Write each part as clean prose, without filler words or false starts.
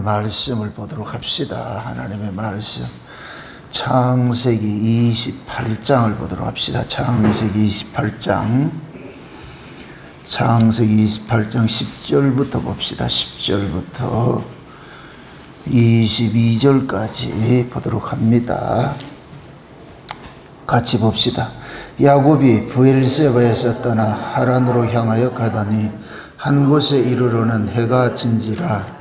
말씀을 보도록 합시다. 하나님의 말씀 창세기 28장을 보도록 합시다. 창세기 28장 10절부터 봅시다. 10절부터 22절까지 보도록 합니다. 같이 봅시다. 야곱이 브엘세바에서 떠나 하란으로 향하여 가더니 한 곳에 이르러는 해가 진지라.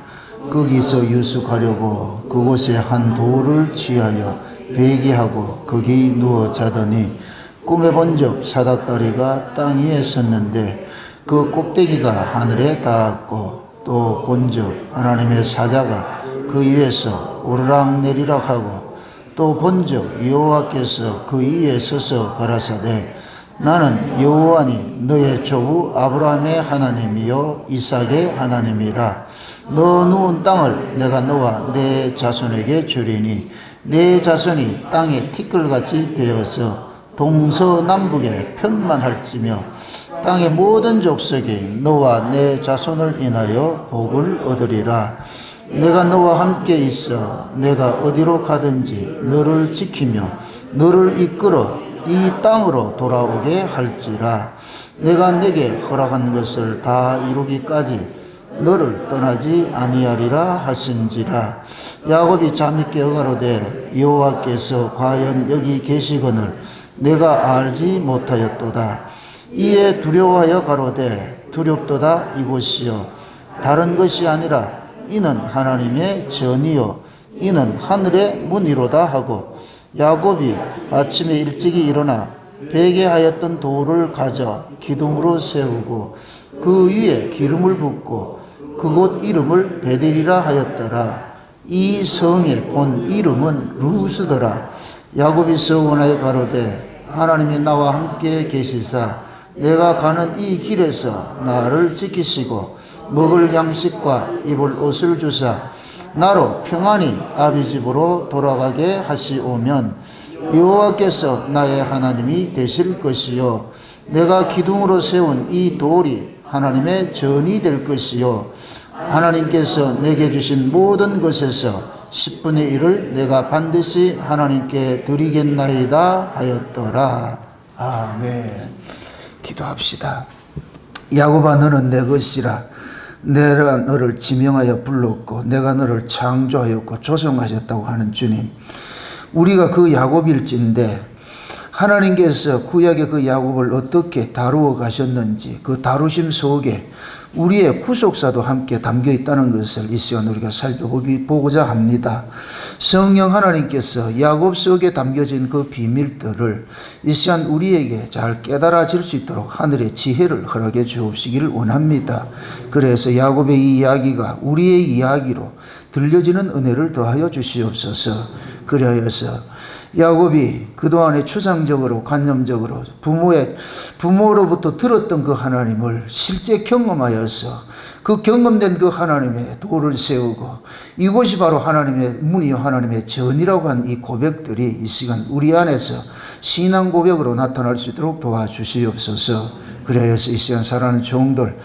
거기서 유숙하려고 그곳에 한 돌을 취하여 베개하고 거기 누워 자더니 꿈에 본적 사닥다리가 땅 위에 섰는데 그 꼭대기가 하늘에 닿았고, 또 본적 하나님의 사자가 그 위에서 오르락내리락 하고, 또 본적 여호와께서 그 위에 서서 가라사대 나는 여호와니 너의 조부 아브라함의 하나님이요 이삭의 하나님이라. 너 누운 땅을 내가 너와 내 자손에게 주리니 내 자손이 땅에 티끌같이 되어서 동서남북에 편만할지며 땅의 모든 족속이 너와 내 자손을 인하여 복을 얻으리라. 내가 너와 함께 있어 내가 어디로 가든지 너를 지키며 너를 이끌어 이 땅으로 돌아오게 할지라. 내가 내게 허락한 것을 다 이루기까지 너를 떠나지 아니하리라 하신지라. 야곱이 잠이 깨어 가로되 여호와께서 과연 여기 계시거늘 내가 알지 못하였도다. 이에 두려워하여 가로되 두렵도다 이곳이요 다른 것이 아니라 이는 하나님의 전이요 이는 하늘의 문이로다 하고, 야곱이 아침에 일찍이 일어나 베개하였던 돌을 가져 기둥으로 세우고 그 위에 기름을 붓고 그곳 이름을 베델이라 하였더라. 이 성의 본 이름은 루스더라. 야곱이 서원하여 가로되 하나님이 나와 함께 계시사 내가 가는 이 길에서 나를 지키시고 먹을 양식과 입을 옷을 주사 나로 평안히 아비 집으로 돌아가게 하시오면 여호와께서 나의 하나님이 되실 것이요 내가 기둥으로 세운 이 돌이 하나님의 전이 될 것이요 하나님께서 내게 주신 모든 것에서 10분의 1을 내가 반드시 하나님께 드리겠나이다 하였더라. 아멘. 기도합시다. 야곱아 너는 내 것이라. 내가 너를 지명하여 불렀고 내가 너를 창조하였고 조성하셨다고 하는 주님, 우리가 그 야곱일진데 하나님께서 구약의 그 야곱을 어떻게 다루어 가셨는지 그 다루심 속에 우리의 구속사도 함께 담겨 있다는 것을 이 시간 우리가 살펴보고자 합니다. 성령 하나님께서 야곱 속에 담겨진 그 비밀들을 이 시간 우리에게 잘 깨달아질 수 있도록 하늘의 지혜를 허락해 주옵시기를 원합니다. 그래서 야곱의 이 이야기가 우리의 이야기로 들려지는 은혜를 더하여 주시옵소서. 그리하여서 야곱이 그동안에 추상적으로 관념적으로 부모로부터 들었던 그 하나님을 실제 경험하여서 그 경험된 그 하나님의 돌을 세우고 이곳이 바로 하나님의 문이요 하나님의 전이라고 한 이 고백들이 이 시간 우리 안에서 신앙 고백으로 나타날 수 있도록 도와주시옵소서. 그래서 이 시간 살아가는 종들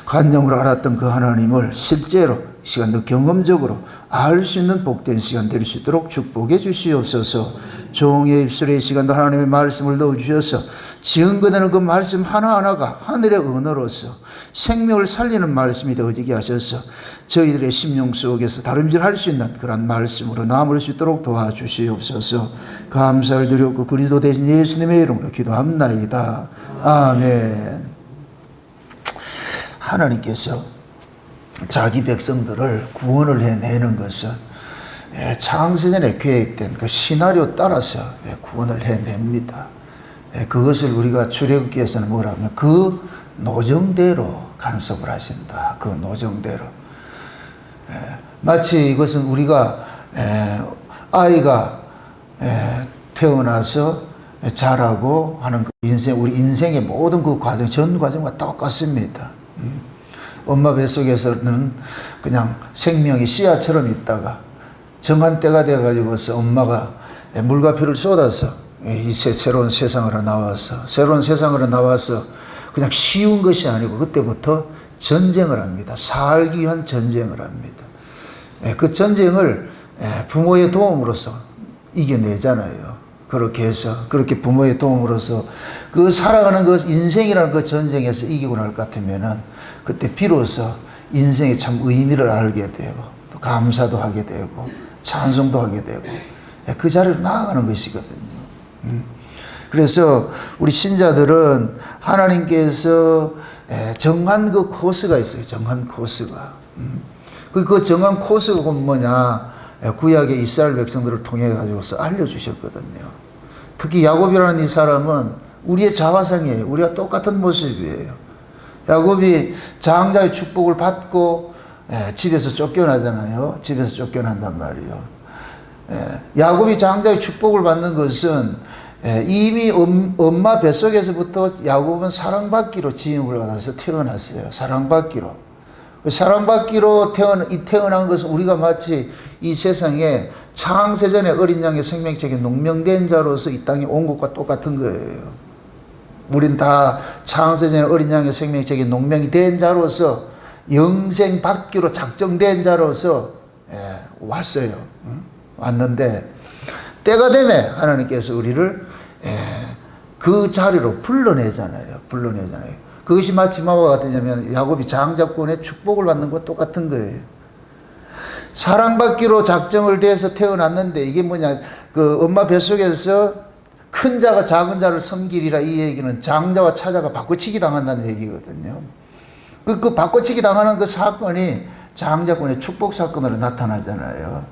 관념으로 알았던 그 하나님을 실제로 이 시간도 경험적으로 알 수 있는 복된 시간 될 수 있도록 축복해 주시옵소서. 종의 입술에 이 시간도 하나님의 말씀을 넣어주셔서 증거되는 그 말씀 하나하나가 하늘의 언어로서 생명을 살리는 말씀이 되어지게 하셔서 저희들의 심령 속에서 다름질할 수 있는 그런 말씀으로 남을 수 있도록 도와주시옵소서. 감사를 드렸고 그리스도 대신 예수님의 이름으로 기도합나이다. 아멘. 하나님께서 자기 백성들을 구원을 해내는 것은 창세전에 계획된 그 시나리오 따라서 구원을 해냅니다. 그것을 우리가 출애굽기에서는 뭐라 하면 그 노정대로 간섭을 하신다. 그 노정대로. 마치 이것은 우리가 아이가 태어나서 자라고 하는 그 우리 인생의 모든 그 과정, 전 과정과 똑같습니다. 엄마 뱃속에서는 그냥 생명이 씨앗처럼 있다가 정한 때가 돼가지고서 엄마가 물과 피를 쏟아서 이 새로운 세상으로 나와서 그냥 쉬운 것이 아니고 그때부터 전쟁을 합니다. 살기 위한 전쟁을 합니다. 그 전쟁을 부모의 도움으로서 이겨내잖아요. 그렇게 해서, 그렇게 부모의 도움으로서 그 살아가는 그 인생이라는 그 전쟁에서 이기고 날 것 같으면은 그때 비로소 인생의 참 의미를 알게 되고 또 감사도 하게 되고 찬송도 하게 되고 그 자리로 나아가는 것이거든요. 그래서 우리 신자들은 하나님께서 정한 그 코스가 있어요. 정한 코스가. 그 정한 코스가 뭐냐? 구약의 이스라엘 백성들을 통해 가지고서 알려주셨거든요. 특히 야곱이라는 이 사람은 우리의 자화상이에요. 우리가 똑같은 모습이에요. 야곱이 장자의 축복을 받고 집에서 쫓겨나잖아요. 집에서 쫓겨난단 말이에요. 야곱이 장자의 축복을 받는 것은 이미 엄마 뱃속에서부터 야곱은 사랑받기로 지음을 받아서 태어났어요. 사랑받기로. 사랑받기로 태어난 것은 우리가 마치 이 세상에 창세전에 어린 양의 생명책에 농명된 자로서 이 땅에 온 것과 똑같은 거예요. 우린 다 창세전에 어린 양의 생명책에 농명이 된 자로서 영생 받기로 작정된 자로서 왔어요. 왔는데 때가 되면 하나님께서 우리를 그 자리로 불러내잖아요. 그것이 마치 뭐와 같으냐면 야곱이 장자권의 축복을 받는 것과 똑같은 거예요. 사랑받기로 작정을 대해서 태어났는데 이게 뭐냐, 그 엄마 뱃속에서 큰 자가 작은 자를 섬기리라, 이 얘기는 장자와 차자가 바꿔치기 당한다는 얘기거든요. 그 바꿔치기 당하는 그 사건이 장자권의 축복 사건으로 나타나잖아요.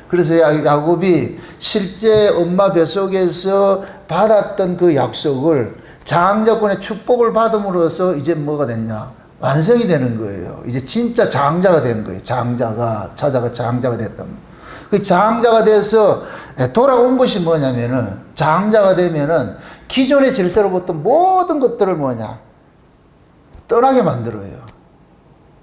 그래서 야곱이 실제 엄마 뱃속에서 받았던 그 약속을 장자권의 축복을 받음으로써 이제 뭐가 되느냐, 완성이 되는 거예요. 이제 진짜 장자가 된 거예요. 차자가 장자가 됐다. 그 장자가 돼서 돌아온 것이 뭐냐면은, 장자가 되면은 기존의 질서로부터 모든 것들을 뭐냐, 떠나게 만들어요.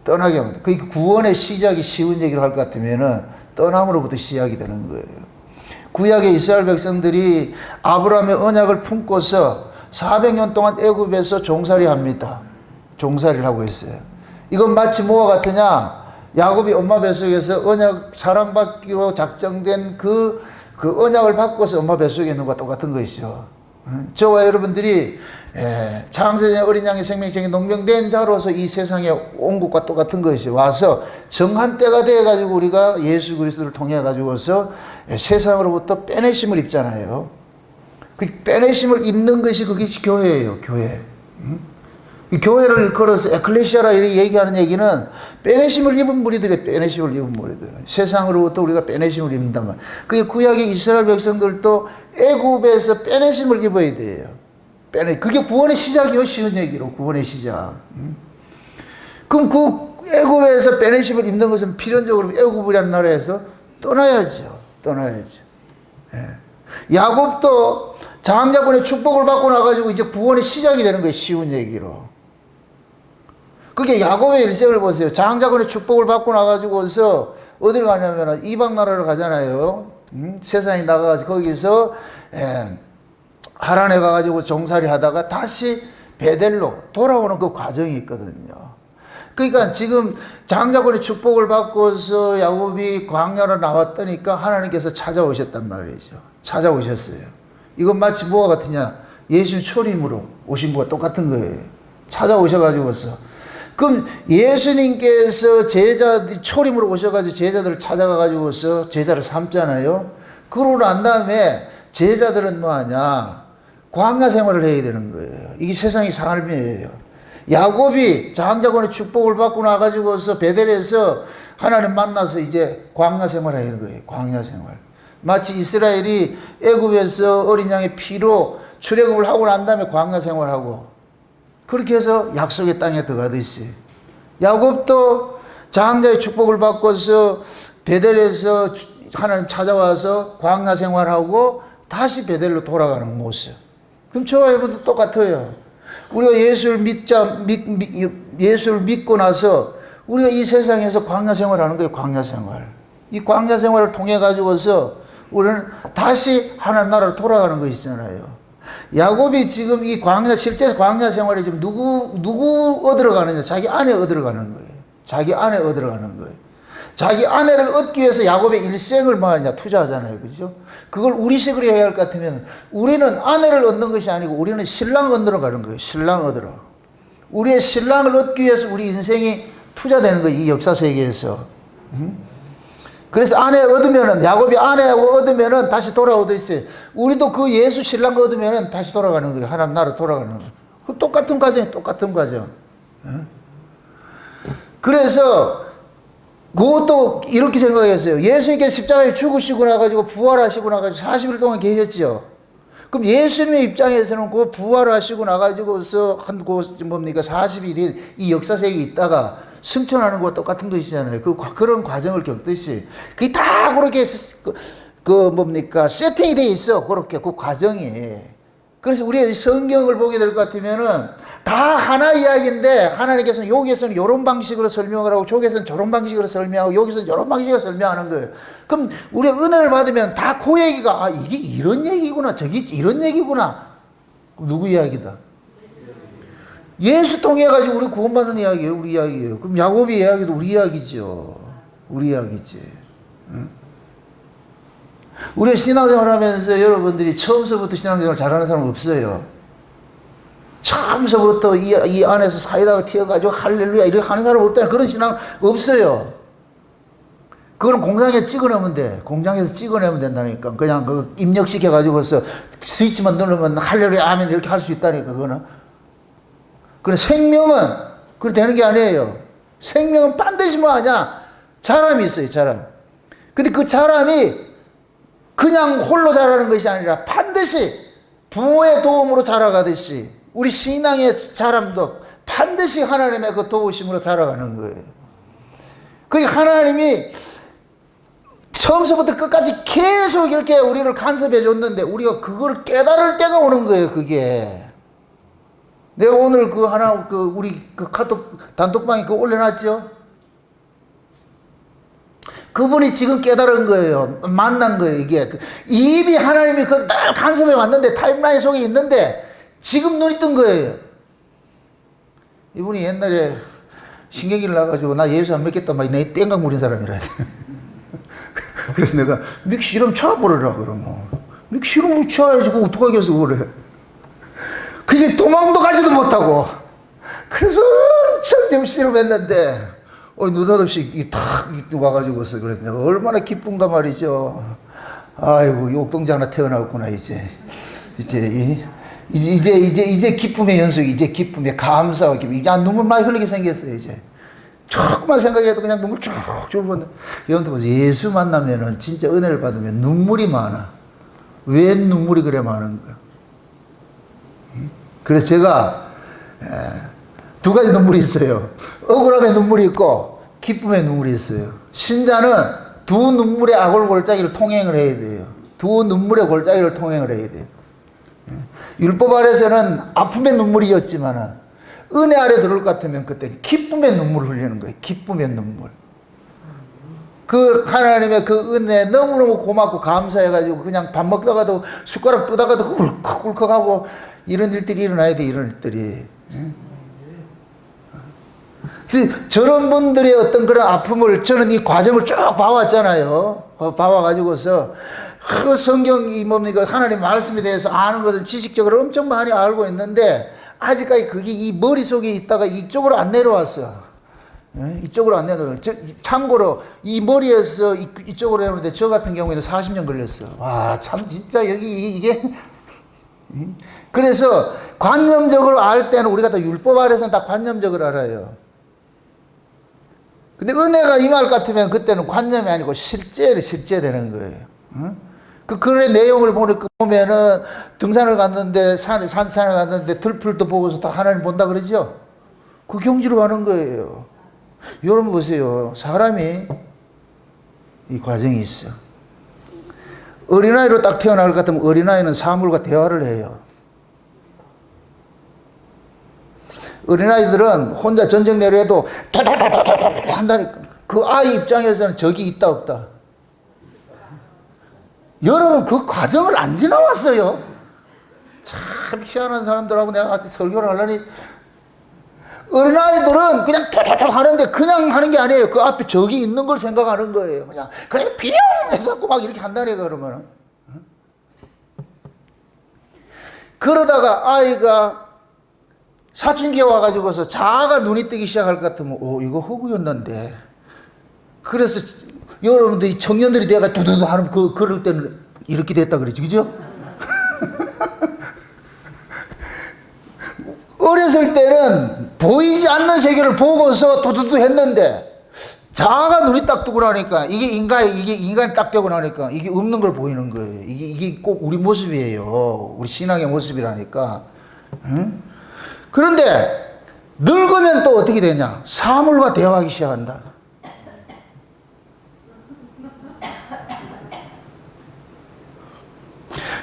떠나게 만들어요. 그 구원의 시작이 쉬운 얘기를 할 것 같으면은 떠남으로부터 시작이 되는 거예요. 구약의 이스라엘 백성들이 아브라함의 언약을 품고서 400년 동안 애굽에서 종살이 합니다. 종살이를 하고 있어요. 이건 마치 뭐와 같으냐? 야곱이 엄마 뱃속에서 언약, 사랑받기로 작정된 그 언약을 받고서 엄마 뱃속에 있는 것과 똑같은 것이죠. 저와 여러분들이 창세전에 어린 양의 생명책에 농명된 자로서 이 세상에 온 것과 똑같은 것이 와서 정한 때가 되어가지고 우리가 예수 그리스도를 통해 가지고서 세상으로부터 빼내심을 입잖아요. 그 빼내심을 입는 것이 그것이 교회예요. 교회. 교회를 걸어서 에클레시아라 이렇게 얘기하는 얘기는 빼내심을 입은 무리들의 빼내심을 입은 무리들. 세상으로부터 우리가 빼내심을 입는단 말이에요. 그게 구약의 이스라엘 백성들도 애굽에서 빼내심을 입어야 돼요. 그게 구원의 시작이요. 쉬운 얘기로 구원의 시작. 그럼 그 애굽에서 빼내심을 입는 것은 필연적으로 애굽이라는 나라에서 떠나야죠. 야곱도 장자권의 축복을 받고 나가지고 이제 구원의 시작이 되는 거예요. 쉬운 얘기로. 그게 야곱의 일생을 보세요. 장자권의 축복을 받고 나가지고서 어디를 가냐면 이방 나라를 가잖아요. 세상에 나가가지고 거기서 하란에 가가지고 종살이 하다가 다시 베델로 돌아오는 그 과정이 있거든요. 그러니까 지금 장자권의 축복을 받고서 야곱이 광야로 나왔다니까 하나님께서 찾아오셨단 말이죠. 찾아오셨어요. 이건 마치 뭐와 같으냐? 예수님 초림으로 오신 것과 똑같은 거예요. 찾아오셔가지고서. 그럼 예수님께서 제자들 초림으로 오셔가지고 제자들을 찾아가가지고서 제자를 삼잖아요. 그러고 난 다음에 제자들은 뭐하냐? 광야 생활을 해야 되는 거예요. 이게 세상의 삶이에요. 야곱이 장자권의 축복을 받고 나가지고서 베델에서 하나님 만나서 이제 광야 생활을 해야 되는 거예요. 광야 생활. 마치 이스라엘이 애굽에서 어린 양의 피로 출애굽을 하고 난 다음에 광야 생활하고 그렇게 해서 약속의 땅에 들어가듯이 야곱도 장자의 축복을 받고서 베델에서 하나님 찾아와서 광야 생활하고 다시 베델로 돌아가는 모습. 그럼 저와 여러분도 똑같아요. 우리가 예수를 믿고 나서 우리가 이 세상에서 광야 생활하는 거예요. 광야 생활. 이 광야 생활을 통해 가지고서 우리는 다시 하나님 나라로 돌아가는 거 있잖아요. 야곱이 지금 이 실제 광야 생활에 지금 누구 얻으러 가느냐? 자기 안에 얻으러 가는 거예요. 자기 안에 얻으러 가는 거예요. 자기 아내를 얻기 위해서 야곱의 일생을 뭐 하냐 투자하잖아요. 그죠? 그걸 우리식으로 해야 할 것 같으면 우리는 아내를 얻는 것이 아니고 우리는 신랑 얻으러 가는 거예요. 신랑 얻으러. 우리의 신랑을 얻기 위해서 우리 인생이 투자되는 거예요. 이 역사 세계에서. 그래서 아내 얻으면은, 야곱이 아내 얻으면은 다시 돌아오듯이 우리도 그 예수 신랑 얻으면은 다시 돌아가는 거예요. 하나님 나라 돌아가는 거예요. 그 똑같은 과정이 똑같은 과정. 그래서 그것도 이렇게 생각했어요. 예수님께 십자가에 죽으시고 나가지고 부활하시고 나가지고 40일 동안 계셨죠. 그럼 예수님의 입장에서는 그 부활하시고 나가지고서 한 뭡니까 40일이 이 역사 세계에 있다가 승천하는 것과 똑같은 것이잖아요. 그런 과정을 겪듯이 그게 다 그렇게 뭡니까 세팅이 돼 있어. 그렇게 그 과정이. 그래서 우리가 성경을 보게 될 것 같으면은 다 하나 이야기인데 하나님께서는 여기에서는 이런 방식으로 설명을 하고 저기에서는 저런 방식으로 설명하고 여기서는 이런 방식으로 설명하는 거예요. 그럼 우리가 은혜를 받으면 다 그 얘기가 이게 이런 얘기구나 저기 이런 얘기구나. 누구 이야기다? 예수 통해 가지고 우리 구원받는 이야기예요. 우리 이야기예요. 그럼 야곱의 이야기도 우리 이야기죠. 우리 이야기지. 응? 우리 신앙생활 하면서 여러분들이 처음서부터 신앙생활 잘하는 사람 없어요. 처음서부터 이 안에서 사이다가 튀어가지고 할렐루야 이렇게 하는 사람 없다. 그런 신앙 없어요. 그거는 공장에 찍어내면 돼. 공장에서 찍어내면 된다니까. 그냥 그 입력시켜가지고서 스위치만 누르면 할렐루야 아멘 이렇게 할 수 있다니까. 그거는. 그래 생명은 그렇게 되는 게 아니에요. 생명은 반드시 뭐 하냐? 자람이 있어요. 자람. 근데 그 자람이 그냥 홀로 자라는 것이 아니라 반드시 부모의 도움으로 자라가듯이 우리 신앙의 자람도 반드시 하나님의 그 도우심으로 자라가는 거예요. 그게 하나님이 처음부터 끝까지 계속 이렇게 우리를 간섭해 줬는데 우리가 그걸 깨달을 때가 오는 거예요. 그게 내가 오늘 우리 카톡 단톡방에 그거 올려놨죠. 그분이 지금 깨달은 거예요. 만난 거예요. 이게 이미 하나님이 늘 간섭해 왔는데 타임라인 속에 있는데 지금 눈이 뜬 거예요. 이분이 옛날에 신경질 나가지고 나 예수 안 믿겠다 막 내 땡강 부린 사람이라. 그래서 내가 믹시름 쳐버려라 그러면 믹시름 쳐야지 그거 어떡하겠어 그래. 그게 도망도 가지도 못하고 그래서 엄청 좀 씨름했는데 느닷없이 탁 와가지고서 그래서 내가 얼마나 기쁜가 말이죠. 아이고 욕동자 하나 태어나왔구나 이제 기쁨의 연속이 이제 기쁨의 감사와 기쁨. 야 눈물 많이 흘리게 생겼어요 이제. 조금만 생각해도 그냥 눈물 쭉쭉 흘러. 여러분들 보세요. 예수 만나면은 진짜 은혜를 받으면 눈물이 많아. 왜 눈물이 그래 많은 거야? 그래서 제가 두 가지 눈물이 있어요. 억울함의 눈물이 있고 기쁨의 눈물이 있어요. 신자는 두 눈물의 아골골짜기를 통행을 해야 돼요. 두 눈물의 골짜기를 통행을 해야 돼요. 율법 아래서는 아픔의 눈물이었지만은 은혜 아래 들어올 것 같으면 그때 기쁨의 눈물을 흘리는 거예요. 기쁨의 눈물. 그 하나님의 그 은혜 너무너무 고맙고 감사해가지고 그냥 밥 먹다가도 숟가락 뜨다가도 울컥울컥하고 이런 일들이 일어나야 돼. 이런 일들이. 그래서 저런 분들의 어떤 그런 아픔을 저는 이 과정을 쭉 봐왔잖아요. 봐와가지고서 그 성경이 뭡니까 하나님 말씀에 대해서 아는 것은 지식적으로 엄청 많이 알고 있는데 아직까지 그게 이 머릿속에 있다가 이쪽으로 안 내려왔어. 이쪽으로 안 내려왔어. 참고로 이 머리에서 이쪽으로 내려오는데 저 같은 경우에는 40년 걸렸어. 와, 참 진짜 이게 그래서 관념적으로 알 때는 우리가 다 율법 아래서는 다 관념적으로 알아요. 근데 은혜가 임할 것 같으면 그때는 관념이 아니고 실제 되는 거예요. 그 글의 내용을 보면은 등산을 갔는데 산을 갔는데 들풀도 보고서 다 하나님 본다 그러죠? 그 경지로 가는 거예요. 여러분 보세요. 사람이 이 과정이 있어. 어린아이로 딱 태어날 것 같으면 어린아이는 사물과 대화를 해요. 어린아이들은 혼자 전쟁 내려도 한다니까. 그 아이 입장에서는 적이 있다 없다. 여러분 그 과정을 안 지나왔어요. 참 희한한 사람들하고 내가 설교를 하려니 어린아이들은 그냥 톡톡톡 하는데 그냥 하는 게 아니에요. 그 앞에 적이 있는 걸 생각하는 거예요. 그냥 비룡 해서 막 이렇게 한다니까, 그러면. 그러다가 아이가 사춘기에 와가지고서 자아가 눈이 뜨기 시작할 것 같으면, 이거 허구였는데. 그래서 여러분들이 청년들이 내가 두두두 하는 그럴 때는 이렇게 됐다 그러지, 그죠? 어렸을 때는 보이지 않는 세계를 보고서 두두두 했는데, 자아가 눈이 딱 뜨고 나니까, 이게 인간이 딱 되고 나니까, 이게 없는 걸 보이는 거예요. 이게 꼭 우리 모습이에요. 우리 신앙의 모습이라니까. 응? 그런데, 늙으면 또 어떻게 되냐? 사물과 대화하기 시작한다.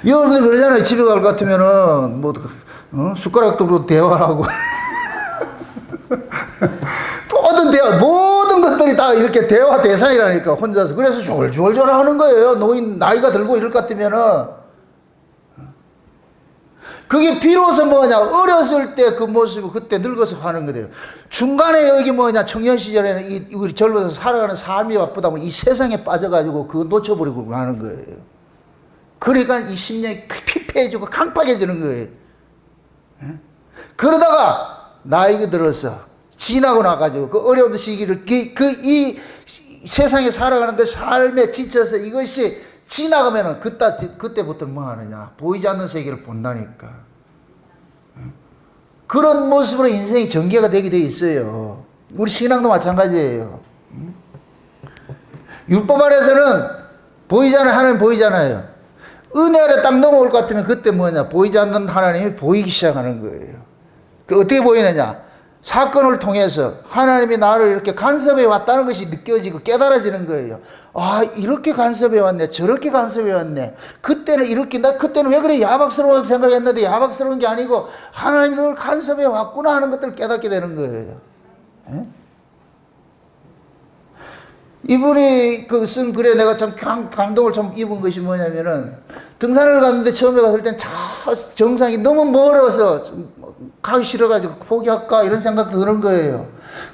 여러분들 그러잖아요. 집에 갈 것 같으면은, 숟가락으로 대화하고. 모든 것들이 다 이렇게 대화 대상이라니까, 혼자서. 그래서 졸졸졸 하는 거예요. 나이가 들고 이럴 것 같으면은. 그게 비로소 뭐냐, 어렸을 때 그 모습이 그때 늙어서 하는 거예요. 중간에 여기 청년 시절에는 우리 젊어서 살아가는 삶이 바쁘다 보면 이 세상에 빠져가지고 그거 놓쳐버리고 하는 거예요. 그러니까 이 심령이 피폐해지고 강팍해지는 거예요. 그러다가 나이가 들어서 지나고 나가지고 그 어려운 시기를 이 세상에 살아가는 그 삶에 지쳐서 이것이 지나가면은 그때부터 뭐 하느냐, 보이지 않는 세계를 본다니까. 그런 모습으로 인생이 전개가 되게 돼 있어요. 우리 신앙도 마찬가지예요. 율법 안에서는 보이잖아요. 하나님 보이잖아요. 은혜를 딱 넘어올 것 같으면 그때 보이지 않는 하나님이 보이기 시작하는 거예요. 그 어떻게 보이느냐? 사건을 통해서 하나님이 나를 이렇게 간섭해 왔다는 것이 느껴지고 깨달아지는 거예요. 이렇게 간섭해 왔네. 저렇게 간섭해 왔네. 그때는 그때는 왜 그래 야박스러워 생각했는데 야박스러운 게 아니고 하나님이 널 간섭해 왔구나 하는 것들을 깨닫게 되는 거예요. 에? 이분이 쓴 글에 내가 참 감동을 참 입은 것이 뭐냐면은, 등산을 갔는데 처음에 갔을 땐 정상이 너무 멀어서 가기 싫어가지고 포기할까 이런 생각도 드는 거예요.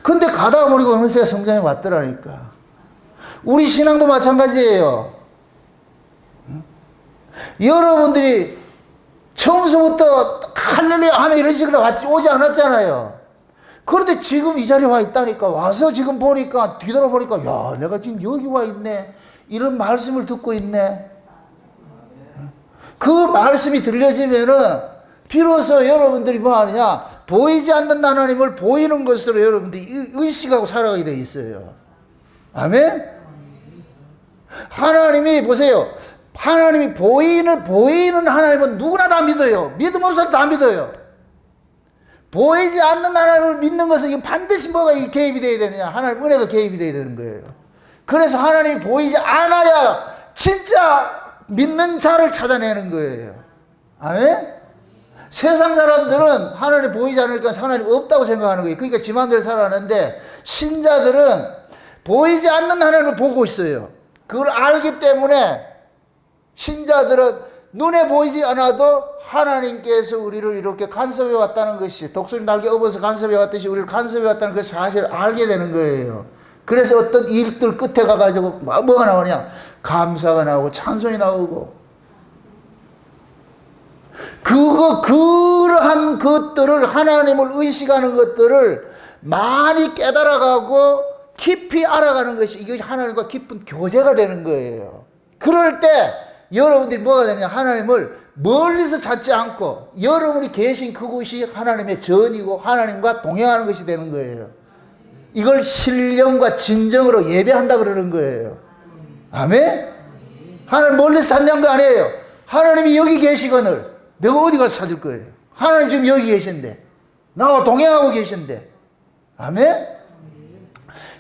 근데 가다가 보니까 어느새 성장이 왔더라니까. 우리 신앙도 마찬가지예요. 여러분들이 처음부터 할렐루야 하면 이런 식으로 오지 않았잖아요. 그런데 지금 이 자리에 와 있다니까. 와서 지금 보니까, 뒤돌아보니까, 야, 내가 지금 여기 와 있네. 이런 말씀을 듣고 있네. 그 말씀이 들려지면은, 비로소 여러분들이 뭐 하느냐, 보이지 않는 하나님을 보이는 것으로 여러분들이 의식하고 살아가게 돼 있어요. 아멘? 하나님이, 보세요. 하나님이 보이는 하나님은 누구나 다 믿어요. 믿음 없어도 다 믿어요. 보이지 않는 하나님을 믿는 것은 반드시 뭐가 개입이 되어야 되느냐? 하나님 은혜가 개입이 되어야 되는 거예요. 그래서 하나님이 보이지 않아야 진짜 믿는 자를 찾아내는 거예요. 아멘? 세상 사람들은 하나님 보이지 않으니까 하나님 없다고 생각하는 거예요. 그러니까 지 마음대로 살아가는데, 신자들은 보이지 않는 하나님을 보고 있어요. 그걸 알기 때문에 신자들은 눈에 보이지 않아도 하나님께서 우리를 이렇게 간섭해 왔다는 것이, 독수리 날개 업어서 간섭해 왔듯이 우리를 간섭해 왔다는 그 사실을 알게 되는 거예요. 그래서 어떤 일들 끝에 가가지고 뭐가 나오냐? 감사가 나오고 찬송이 나오고. 그러한 것들을, 하나님을 의식하는 것들을 많이 깨달아가고 깊이 알아가는 것이, 이것이 하나님과 깊은 교제가 되는 거예요. 그럴 때 여러분들이 뭐가 되냐? 하나님을 멀리서 찾지 않고 여러분이 계신 그곳이 하나님의 전이고 하나님과 동행하는 것이 되는 거예요. 이걸 신령과 진정으로 예배한다 그러는 거예요. 아멘? 하나님 멀리서 찾는 거 아니에요. 하나님이 여기 계시거늘 내가 어디 가서 찾을 거예요. 하나님 지금 여기 계신데, 나와 동행하고 계신데. 아멘?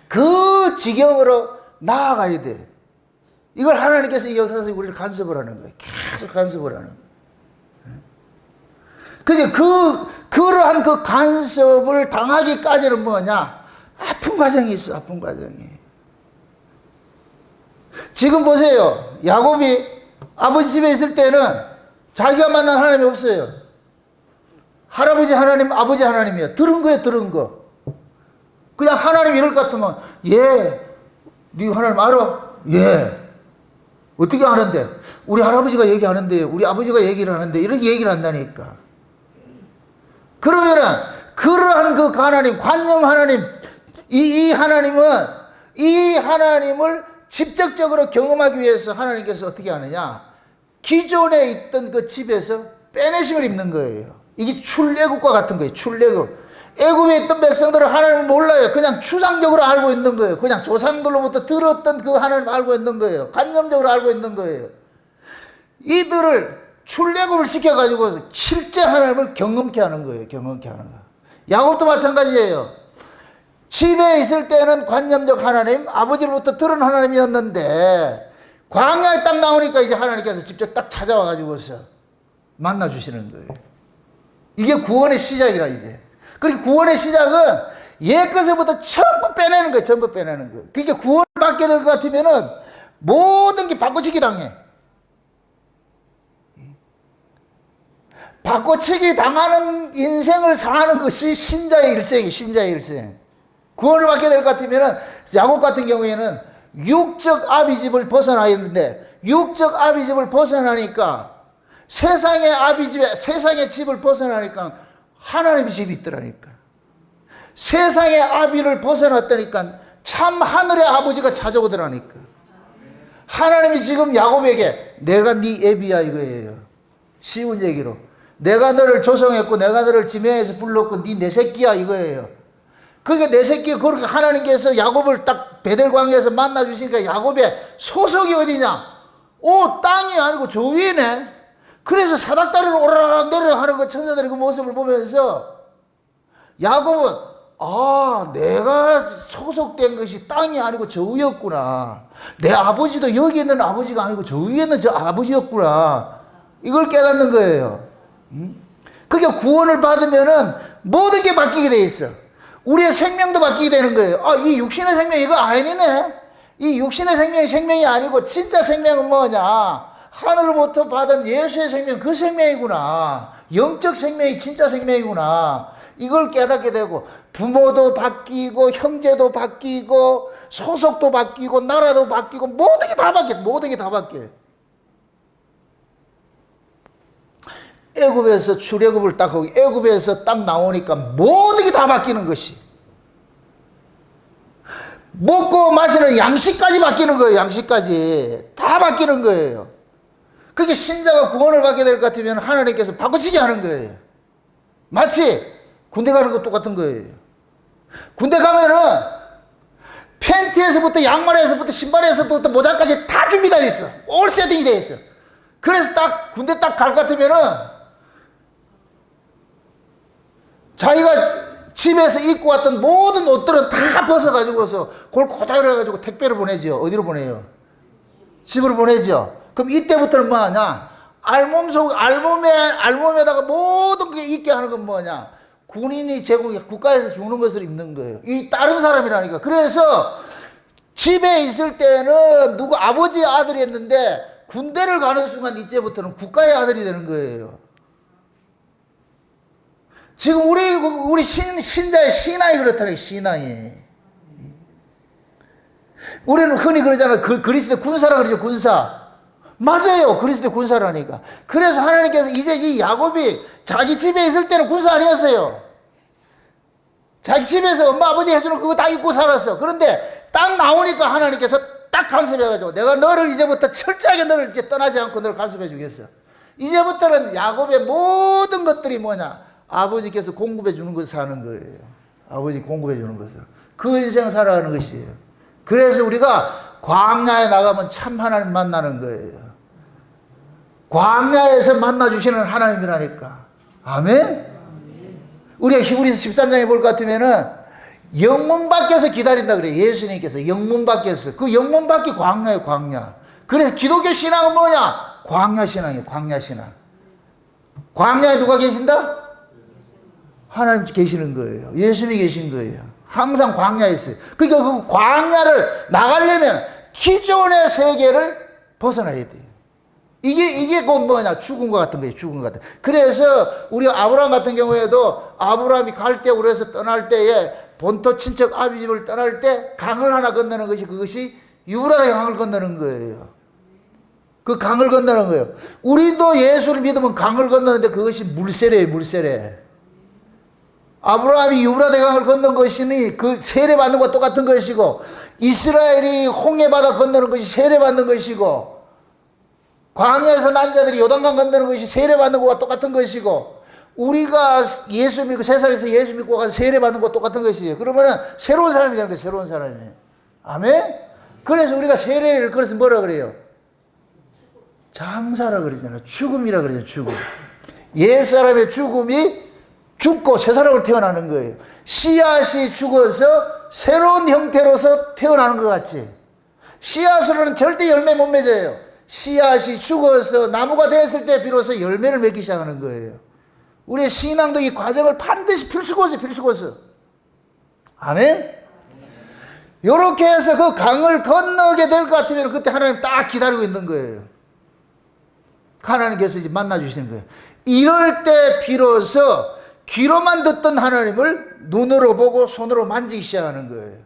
그 지경으로 나아가야 돼. 이걸 하나님께서 이 역사에서 우리를 간섭을 하는 거예요. 계속 간섭을 하는 거예요. 근데 그러한 그 간섭을 당하기까지는 뭐냐? 아픈 과정이 있어, 아픈 과정이. 지금 보세요. 야곱이 아버지 집에 있을 때는 자기가 만난 하나님이 없어요. 할아버지 하나님, 아버지 하나님이에요. 들은 거예요, 들은 거. 그냥 하나님 이럴 것 같으면, 예, 네 하나님 알아? 예. 어떻게 아는데? 우리 할아버지가 얘기하는데, 우리 아버지가 얘기를 하는데, 이렇게 얘기를 한다니까. 그러면은, 그러한 그 하나님, 관념 하나님, 이 하나님을 직접적으로 경험하기 위해서 하나님께서 어떻게 하느냐? 기존에 있던 그 집에서 빼내심을 입는 거예요. 이게 출애굽과 같은 거예요. 출애굽. 애굽에 있던 백성들은 하나님을 몰라요. 그냥 추상적으로 알고 있는 거예요. 그냥 조상들로부터 들었던 그 하나님을 알고 있는 거예요. 관념적으로 알고 있는 거예요. 이들을 출애굽을 시켜가지고 실제 하나님을 경험케 하는 거예요. 경험케 하는 거예요. 야곱도 마찬가지예요. 집에 있을 때는 관념적 하나님, 아버지로부터 들은 하나님이었는데 광야에 딱 나오니까 이제 하나님께서 직접 딱 찾아와가지고서 만나주시는 거예요. 이게 구원의 시작이라 이제. 그러니까 구원의 시작은 옛것에부터 전부 빼내는 거예요. 전부 빼내는 거예요. 그러니까 구원을 받게 될 것 같으면은 모든 게 바꿔치기 당해. 바꿔치기 당하는 인생을 사는 것이 신자의 일생이에요. 신자의 일생. 구원을 받게 될 것 같으면은 야곱 같은 경우에는 육적 아비집을 벗어나야 되는데 육적 아비집을 벗어나니까 세상의 집을 벗어나니까 하나님의 집이 있더라니까. 세상의 아비를 벗어났다니까 참 하늘의 아버지가 찾아오더라니까. 하나님이 지금 야곱에게 내가 네 애비야 이거예요. 쉬운 얘기로. 내가 너를 조성했고 내가 너를 지명해서 불렀고 네 내 새끼야 이거예요. 그러니까 내 새끼 그렇게 하나님께서 야곱을 딱 베델광야에서 만나 주시니까 야곱의 소속이 어디냐? 땅이 아니고 저 위네. 그래서 사닥다리를 오르락 내리락 하는 그 천사들의 그 모습을 보면서 야곱은 내가 소속된 것이 땅이 아니고 저 위였구나. 내 아버지도 여기 있는 아버지가 아니고 저 위에 있는 저 아버지였구나. 이걸 깨닫는 거예요. 그러니까 구원을 받으면은 모든 게 바뀌게 돼 있어. 우리의 생명도 바뀌게 되는 거예요. 이 육신의 생명 이거 아니네. 이 육신의 생명이 생명이 아니고 진짜 생명은 뭐냐? 하늘로부터 받은 예수의 생명, 그 생명이구나. 영적 생명이 진짜 생명이구나. 이걸 깨닫게 되고 부모도 바뀌고 형제도 바뀌고 소속도 바뀌고 나라도 바뀌고 모든 게 다 바뀌어. 모든 게 다 바뀌어. 애굽에서 출애굽을 딱 하고 애굽에서 딱 나오니까 모든 게 다 바뀌는 것이. 먹고 마시는 양식까지 바뀌는 거예요. 양식까지 다 바뀌는 거예요. 그게 신자가 구원을 받게 될 것 같으면 하나님께서 바꿔치기 하는 거예요. 마치 군대 가는 것 똑같은 거예요. 군대 가면은 팬티에서부터 양말에서부터 신발에서부터 모자까지 다 준비되어 있어. 올 세팅이 되어 있어. 그래서 딱 군대 딱 갈 것 같으면은 자기가 집에서 입고 왔던 모든 옷들은 다 벗어가지고서 그걸 고다이로 해가지고 택배를 보내죠. 어디로 보내요? 집으로 보내죠. 그럼 이때부터는 뭐하냐? 알몸에다가 모든 게 있게 하는 건 뭐냐? 군인이 제국에 국가에서 주는 것을 입는 거예요. 이 다른 사람이라니까. 그래서 집에 있을 때는 누구 아버지의 아들이었는데 군대를 가는 순간 이제부터는 국가의 아들이 되는 거예요. 지금 우리 신자의 신앙이 그렇다니까. 신앙이. 우리는 흔히 그러잖아요. 그리스도 군사라 그러죠. 군사. 맞아요. 그리스도 군사라니까. 그래서 하나님께서 이제 이 야곱이 자기 집에 있을 때는 군사 아니었어요. 자기 집에서 엄마 아버지 해주는 그거 다 입고 살았어. 그런데 딱 나오니까 하나님께서 딱 간섭해가지고 내가 너를 이제부터 철저하게 너를 이제 떠나지 않고 너를 간섭해 주겠어. 이제부터는 야곱의 모든 것들이 뭐냐? 아버지께서 공급해 주는 것을 사는 거예요. 아버지 공급해 주는 것을. 그 인생 살아가는 것이에요. 그래서 우리가 광야에 나가면 참 하나님 만나는 거예요. 광야에서 만나주시는 하나님이라니까. 아멘? 우리가 히브리서 13장에 볼 것 같으면은 영문 밖에서 기다린다 그래요. 예수님께서 영문 밖에서. 그 영문 밖이 광야예요. 광야. 그래서 기독교 신앙은 뭐냐? 광야 신앙이에요. 광야 신앙. 광야에 누가 계신다? 하나님 계시는 거예요. 예수님이 계신 거예요. 항상 광야에 있어요. 그러니까 그 광야를 나가려면 기존의 세계를 벗어나야 돼요. 이게 곧 뭐냐? 죽은 것 같은 거예요. 죽은 것 같은. 그래서 우리 아브라함 같은 경우에도 아브라함이 갈대우르에서 떠날 때에 본토 친척 아비 집을 떠날 때 강을 하나 건너는 것이 그것이 유브라데 강을 건너는 거예요. 그 강을 건너는 거예요. 우리도 예수를 믿으면 강을 건너는데 그것이 물세례예요. 물세례. 아브라함이 유브라데 강을 건넌 것이니 그 세례받는 것과 똑같은 것이고, 이스라엘이 홍해바다 건너는 것이 세례받는 것이고, 광야에서 난 자들이 요단강 건너는 것이 세례받는 것과 똑같은 것이고, 우리가 예수 믿고 세상에서 예수 믿고 가서 세례받는 것과 똑같은 것이에요. 그러면은 새로운 사람이 되는 거예요. 새로운 사람이. 아멘? 그래서 우리가 세례를, 그래서 뭐라 그래요? 장사라 그러잖아요. 죽음이라 그러잖아요. 죽음. 옛사람의 죽음이 죽고 새 사람으로 태어나는 거예요. 씨앗이 죽어서 새로운 형태로서 태어나는 것 같이, 씨앗으로는 절대 열매 못 맺어요. 씨앗이 죽어서 나무가 되었을 때 비로소 열매를 맺기 시작하는 거예요. 우리의 신앙도 이 과정을 반드시 필수코스, 필수코스. 아멘? 이렇게 해서 그 강을 건너게 될 것 같으면 그때 하나님 딱 기다리고 있는 거예요. 하나님께서 이제 만나주시는 거예요. 이럴 때 비로소 귀로만 듣던 하나님을 눈으로 보고 손으로 만지기 시작하는 거예요.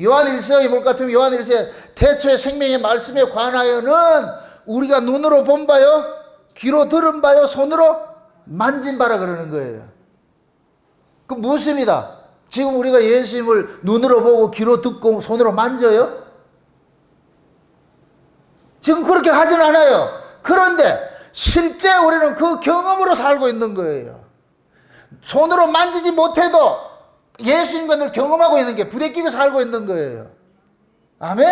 요한일서에 볼 것 같으면 요한일서에 태초에 생명의 말씀에 관하여는 우리가 눈으로 본 바요, 귀로 들은 바요, 손으로 만진 바라 그러는 거예요. 그 무엇입니다. 지금 우리가 예수님을 눈으로 보고 귀로 듣고 손으로 만져요? 지금 그렇게 하진 않아요. 그런데 실제 우리는 그 경험으로 살고 있는 거예요. 손으로 만지지 못해도 예수님과 늘 경험하고 있는 게 부대끼고 살고 있는 거예요. 아멘?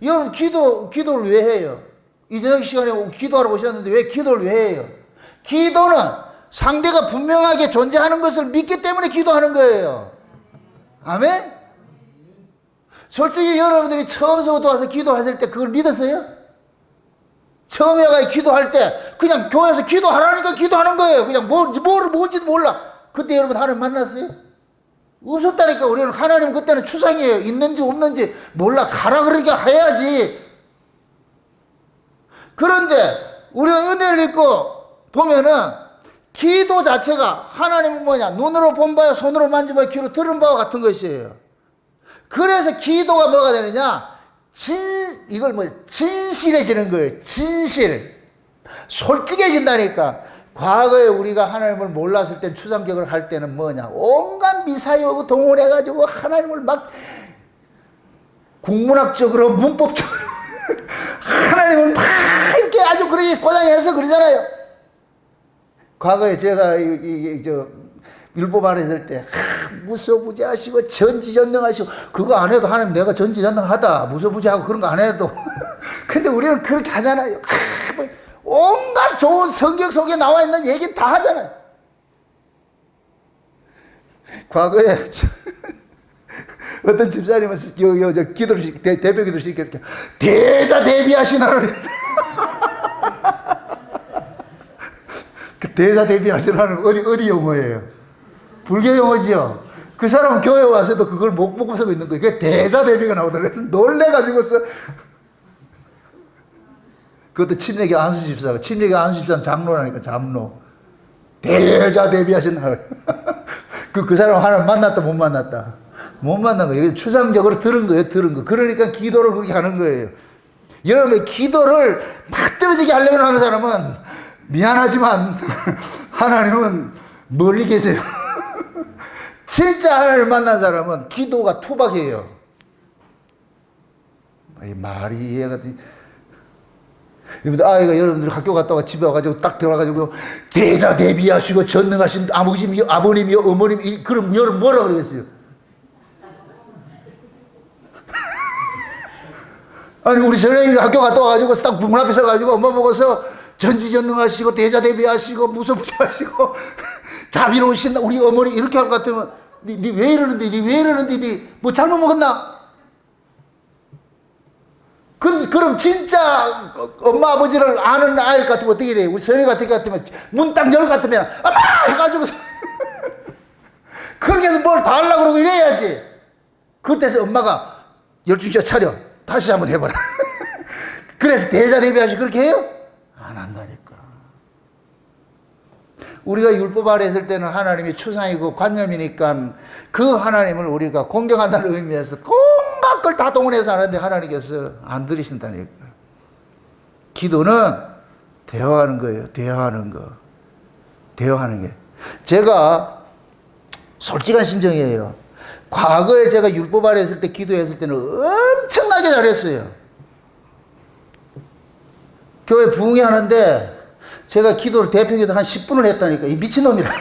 여러분 기도를 왜 해요? 이 저녁 시간에 기도하러 오셨는데 왜 기도를 왜 해요? 기도는 상대가 분명하게 존재하는 것을 믿기 때문에 기도하는 거예요. 아멘? 솔직히 여러분들이 처음부터 와서 기도하실 때 그걸 믿었어요? 처음에 가 기도할 때 그냥 교회에서 기도하라니까 기도하는 거예요. 그냥 뭔지도 몰라. 그때 여러분 하나님 만났어요? 없었다니까. 우리는 하나님 그때는 추상이에요. 있는지 없는지 몰라. 가라 그러니까 해야지. 그런데 우리가 은혜를 입고 보면은 기도 자체가 하나님은 뭐냐? 눈으로 본 바요, 손으로 만진 바요, 귀로 들은 바와 같은 것이에요. 그래서 기도가 뭐가 되느냐? 이걸 진실해지는 거예요. 진실. 솔직해진다니까. 과거에 우리가 하나님을 몰랐을 때 추상격을 할 때는 뭐냐? 온갖 미사여고 동원해가지고 하나님을 막 국문학적으로 문법적으로 하나님을 막 이렇게 아주 그렇게 포장해서 그러잖아요. 과거에 제가 율법 했을 때 무소부지하시고 전지전능하시고 그거 안 해도 하나님 내가 전지전능하다 무소부지하고 그런 거 안 해도 근데 우리는 그렇게 하잖아요. 온갖 좋은 성경 속에 나와 있는 얘기는 다 하잖아요. 과거에 어떤 집사님은 기도를 대표 기도를 시켰게 대자 대비하시나를 대자 대비하시나는 어디 용어예요? 불교 용어지요. 그 사람은 교회 와서도 그걸 못 보고 쓰고 있는 거예요. 그게 대자 대비가 나오더래요. 놀래가지고서 그것도 친례교 안수 집사가 친례교 안수 집사는 장로라니까 장로. 대자 대비하신 날. 그 사람 하나님 만났다 못 만났다. 못 만난 거예요. 추상적으로 들은 거예요. 들은 거. 그러니까 기도를 그렇게 하는 거예요. 여러분 기도를 막 떨어지게 하려고 하는 사람은 미안하지만 하나님은 멀리 계세요. 진짜 하나님을 만난 사람은 기도가 투박이에요. 이 말이 이해가 돼. 아이가 여러분들 학교 갔다 와 집에 와가지고 딱 들어와가지고 대자 대비하시고 전능하신 아버님이요 어머님 그럼 여러분 뭐라 그러겠어요? 아니 우리 선생님이 학교 갔다 와가지고 딱 문 앞에 서가지고 엄마 보고서 전지전능하시고 대자 대비하시고 무소부지하시고 자비로우신 우리 어머니 이렇게 할 것 같으면 니 왜 이러는데 니 뭐 잘못 먹었나? 그럼 진짜 엄마 아버지를 아는 아이 같으면 어떻게 돼요? 우리 선생님 같으면 문 딱 열 같으면 엄마 해가지고 그렇게 해서 뭘 다 하려고 그러고 이래야지. 그때서 엄마가 12시에 차려 다시 한번 해봐라. 그래서 대자 대비하시 그렇게 해요? 안 한다니까. 우리가 율법 아래 있을 때는 하나님이 추상이고 관념이니까 그 하나님을 우리가 공경한다는 의미에서 온갖 걸 다 동원해서 하는데 하나님께서 안 들으신다니까. 기도는 대화하는 거예요. 대화하는 거. 대화하는 게. 제가 솔직한 심정이에요. 과거에 제가 율법 아래 있을 때 기도했을 때는 엄청나게 잘했어요. 교회 부흥회 하는데 제가 기도를 대표 기도를 한 10분을 했다니까. 이 미친놈이라.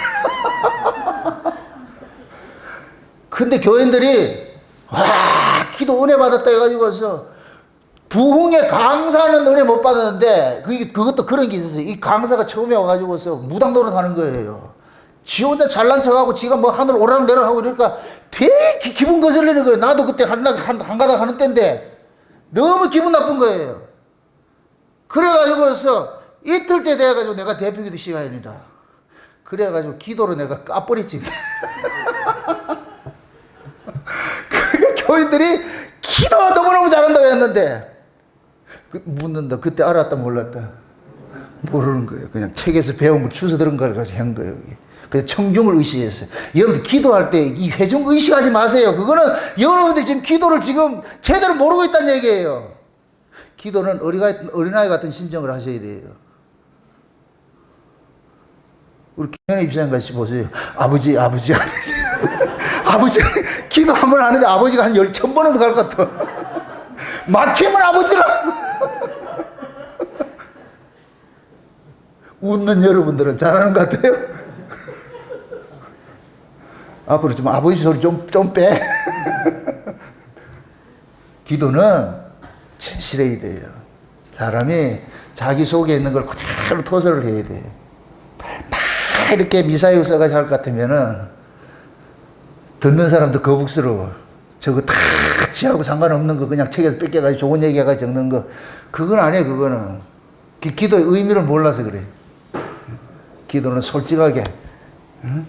근데 교인들이 와 기도 은혜 받았다 해가지고서 부흥회 강사는 은혜 못 받았는데 그것도 그런 게 있었어요. 이 강사가 처음에 와가지고서 무당노릇 하는 거예요. 지 혼자 잘난 척하고 지가 뭐 하늘 오르락내리락 하고 그러니까 되게 기분 거슬리는 거예요. 나도 그때 한 가닥 하는 때인데 너무 기분 나쁜 거예요. 그래가지고서 이틀째 돼가지고 내가 대표기도 시간이다. 그래가지고 기도로 내가 까버리지. 그러니까 교인들이 기도 너무너무 잘한다고 했는데 묻는다. 그때 알았다 몰랐다. 모르는 거예요. 그냥 책에서 배운 걸 주워 들은 걸 가지고 한 거예요. 그래서 청중을 의식했어요. 여러분들 기도할 때 이 회중 의식하지 마세요. 그거는 여러분들 지금 기도를 지금 제대로 모르고 있다는 얘기예요. 기도는 어린아이 같은 심정을 하셔야 돼요. 우리 김현애 입장 같이 보세요. 아버지. 아버지 기도 한 번 하는데 아버지가 한 10,000번은 더 갈 것 같아. 막히면 아버지라. 웃는 여러분들은 잘하는 것 같아요. 앞으로 좀 아버지 소리 좀 빼. 기도는 진실해야 돼요. 사람이 자기 속에 있는 걸 그대로 토설을 해야 돼요. 막 이렇게 미사일 써가지고 할 것 같으면은 듣는 사람도 거북스러워. 저거 다 지하고 상관없는 거 그냥 책에서 뺏겨가지고 좋은 얘기해가지고 적는 거. 그건 아니에요, 그거는. 기도의 의미를 몰라서 그래. 기도는 솔직하게. 응?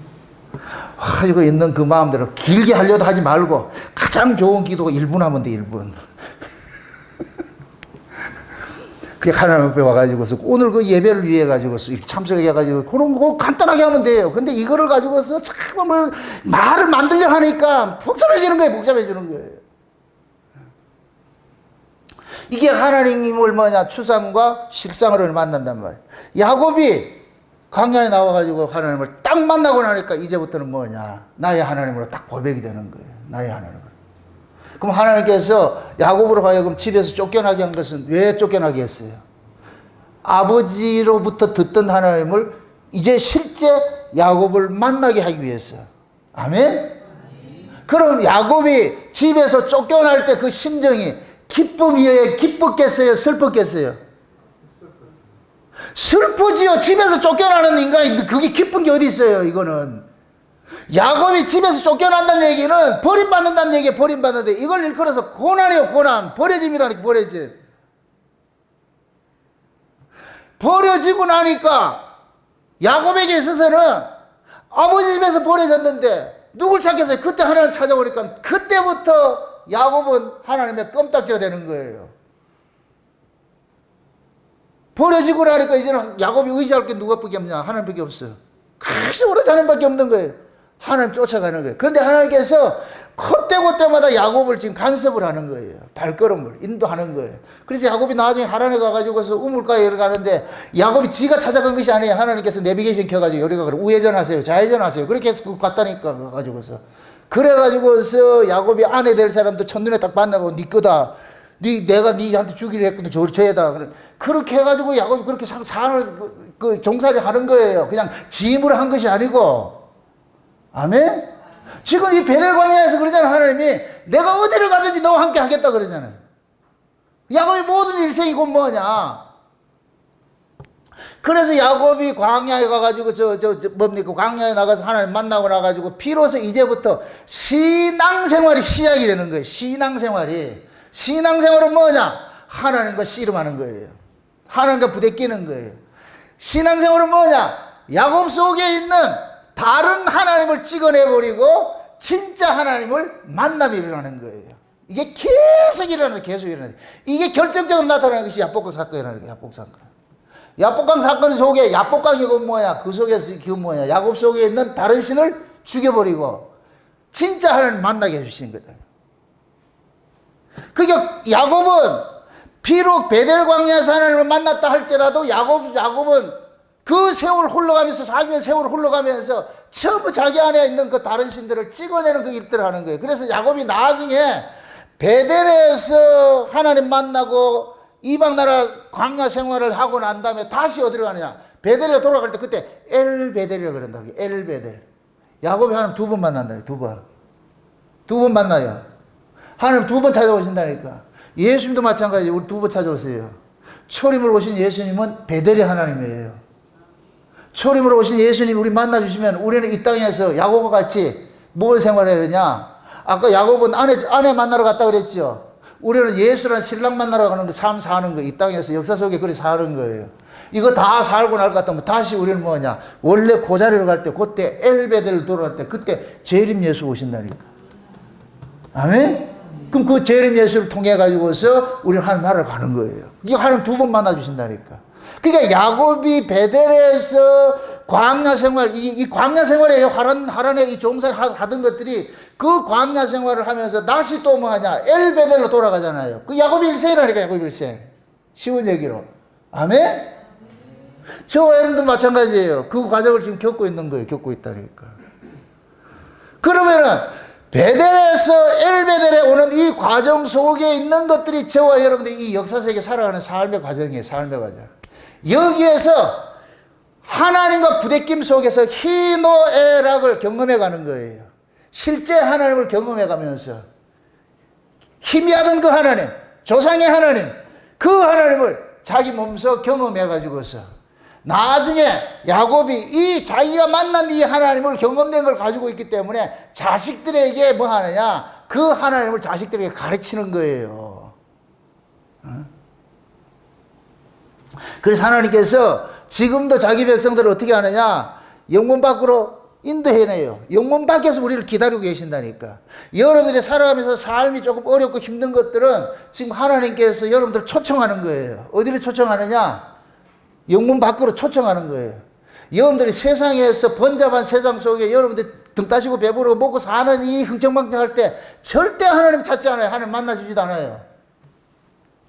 가지고 있는 그 마음대로 길게 하려도 하지 말고 가장 좋은 기도가 1분 하면 돼, 1분. 그게 하나님 앞에 와가지고서 오늘 그 예배를 위해 가지고서 참석해가지고 그런 거 간단하게 하면 돼요. 근데 이거를 가지고서 자꾸 말을 만들려 하니까 복잡해지는 거예요, 복잡해지는 거예요. 이게 하나님을 추상과 실상을 만난단 말이에요. 야곱이 광야에 나와가지고 하나님을 딱 만나고 나니까 이제부터는 나의 하나님으로 딱 고백이 되는 거예요. 나의 하나님으로. 그럼 하나님께서 야곱으로 하여금 집에서 쫓겨나게 한 것은 왜 쫓겨나게 했어요? 아버지로부터 듣던 하나님을 이제 실제 야곱을 만나게 하기 위해서. 아멘? 그럼 야곱이 집에서 쫓겨날 때 그 심정이 기쁨이에요? 기뻤겠어요? 슬펐겠어요? 슬프지요. 집에서 쫓겨나는 인간이 그게 기쁜 게 어디 있어요. 이거는 야곱이 집에서 쫓겨난다는 얘기는 버림받는다는 얘기예요. 버림받는데 이걸 일컬어서 고난이에요. 고난. 버려짐이라니까. 버려짐. 버려지고 나니까 야곱에게 있어서는 아버지 집에서 버려졌는데 누굴 찾겠어요? 그때 하나님 찾아오니까 그때부터 야곱은 하나님의 껌딱지가 되는 거예요. 버려지고 나니까 이제는 야곱이 의지할 게 누가밖에 없냐? 하나님밖에 없어요. 같이 오래 하나님밖에 없는 거예요. 하나님 쫓아가는 거예요. 그런데 하나님께서 그때마다 야곱을 지금 간섭을 하는 거예요. 발걸음을 인도하는 거예요. 그래서 야곱이 나중에 하란에 가가지고서 우물가에 가는데 야곱이 지가 찾아간 것이 아니에요. 하나님께서 내비게이션 켜가지고 여기가 우회전하세요, 좌회전하세요. 그렇게 해서 갔다니까 가가지고서. 그래가지고서 야곱이 아내 될 사람도 첫눈에 딱 만나고 네 거다. 내가 니한테 주기로 했거든. 저에다. 그렇게 해가지고 야곱이 그렇게 산을 종살이 하는 거예요. 그냥 짐으로 한 것이 아니고. 아멘? 지금 이 베델 광야에서 그러잖아. 하나님이 내가 어디를 가든지 너와 함께 하겠다 그러잖아요. 야곱의 모든 일생이 곧 뭐냐? 그래서 야곱이 광야에 가가지고 광야에 나가서 하나님 만나고 나가지고 비로소 이제부터 신앙생활이 시작이 되는 거예요. 신앙생활은 뭐냐? 하나님과 씨름하는 거예요. 하나님과 부대끼는 거예요. 신앙생활은 뭐냐? 야곱 속에 있는 다른 하나님을 찍어내버리고 진짜 하나님을 만남이 일어나는 거예요. 이게 계속 일어나는 거예요. 이게 결정적으로 나타나는 것이 야복강 사건이라는 거예요. 야복강 사건. 야복강 사건 속에 야복강이고 뭐야? 그 속에서 그 뭐야? 야곱 속에 있는 다른 신을 죽여버리고 진짜 하나님 만나게 해주시는 거잖아요. 그러니까 야곱은 비록 베델 광야에서 하나님을 만났다 할지라도 야곱은 그 세월 흘러가면서 4년 세월 흘러가면서 전부 자기 안에 있는 그 다른 신들을 찍어내는 그 일들을 하는 거예요. 그래서 야곱이 나중에 베델에서 하나님 만나고 이방 나라 광야 생활을 하고 난 다음에 다시 어디로 가느냐? 베델에 돌아갈 때 그때 엘베델이라고 그런다. 엘베델. 야곱이 하나님 두 번 만난다. 두 번. 두 번 만나요. 하나님 두 번 찾아오신다니까. 예수님도 마찬가지예요. 우리 두 번 찾아오세요. 초림으로 오신 예수님은 베델의 하나님이에요. 초림으로 오신 예수님 우리 만나주시면 우리는 이 땅에서 야곱과 같이 뭘 생활해야 되냐? 아까 야곱은 아내 만나러 갔다 그랬죠. 우리는 예수라는 신랑 만나러 가는 거 삶 사는 거, 이 땅에서 역사 속에 그렇게 사는 거예요. 이거 다 살고 날 것 같으면 다시 우리는 뭐냐? 원래 그 자리로 갈 때, 그때 엘베델을 돌아갈 때, 그때 재림 예수 오신다니까. 아멘? 그럼 그 재림 예수를 통해 가지고서 우리는 하나님 나라를 가는 거예요. 이게 하나님 두 번 만나 주신다니까. 그러니까 야곱이 베델에서 광야 생활, 이 광야 생활에 하란에 이 종살하던 것들이 그 광야 생활을 하면서 다시 또 뭐 하냐? 엘베델로 돌아가잖아요. 그 야곱이 일생이라니까, 야곱이 일생. 쉬운 얘기로. 아멘? 저와 여러분도 마찬가지예요. 그 과정을 지금 겪고 있는 거예요. 겪고 있다니까. 그러면은 베델에서 엘베델에 오는 이 과정 속에 있는 것들이 저와 여러분들이 이 역사 속에 살아가는 삶의 과정이에요. 삶의 과정. 여기에서 하나님과 부대낌 속에서 희노애락을 경험해 가는 거예요. 실제 하나님을 경험해 가면서 희미하던 그 하나님, 조상의 하나님, 그 하나님을 자기 몸소 경험해 가지고서 나중에 야곱이 이 자기가 만난 이 하나님을 경험된 걸 가지고 있기 때문에 자식들에게 뭐 하느냐? 그 하나님을 자식들에게 가르치는 거예요. 그래서 하나님께서 지금도 자기 백성들을 어떻게 하느냐? 영문 밖으로 인도해내요. 영문 밖에서 우리를 기다리고 계신다니까. 여러분들이 살아가면서 삶이 조금 어렵고 힘든 것들은 지금 하나님께서 여러분들 초청하는 거예요. 어디를 초청하느냐? 영문 밖으로 초청하는 거예요. 여러분들이 세상에서 번잡한 세상 속에 여러분들이 등 따시고 배부르고 먹고 사는 이 흥청망청할 때 절대 하나님 찾지 않아요. 하나님 만나주지도 않아요.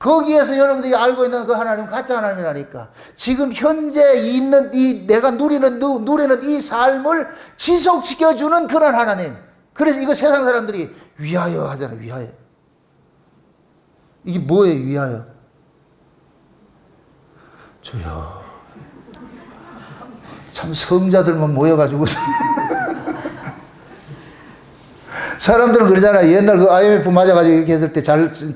거기에서 여러분들이 알고 있는 그 하나님 가짜 하나님이라니까. 지금 현재 있는 내가 누리는 이 삶을 지속시켜주는 그런 하나님. 그래서 이거 세상 사람들이 위하여 하잖아요. 위하여. 이게 뭐예요? 위하여. 주여. 참 성자들만 모여가지고 사람들은 그러잖아요. 옛날 그 IMF 맞아가지고 이렇게 했을 때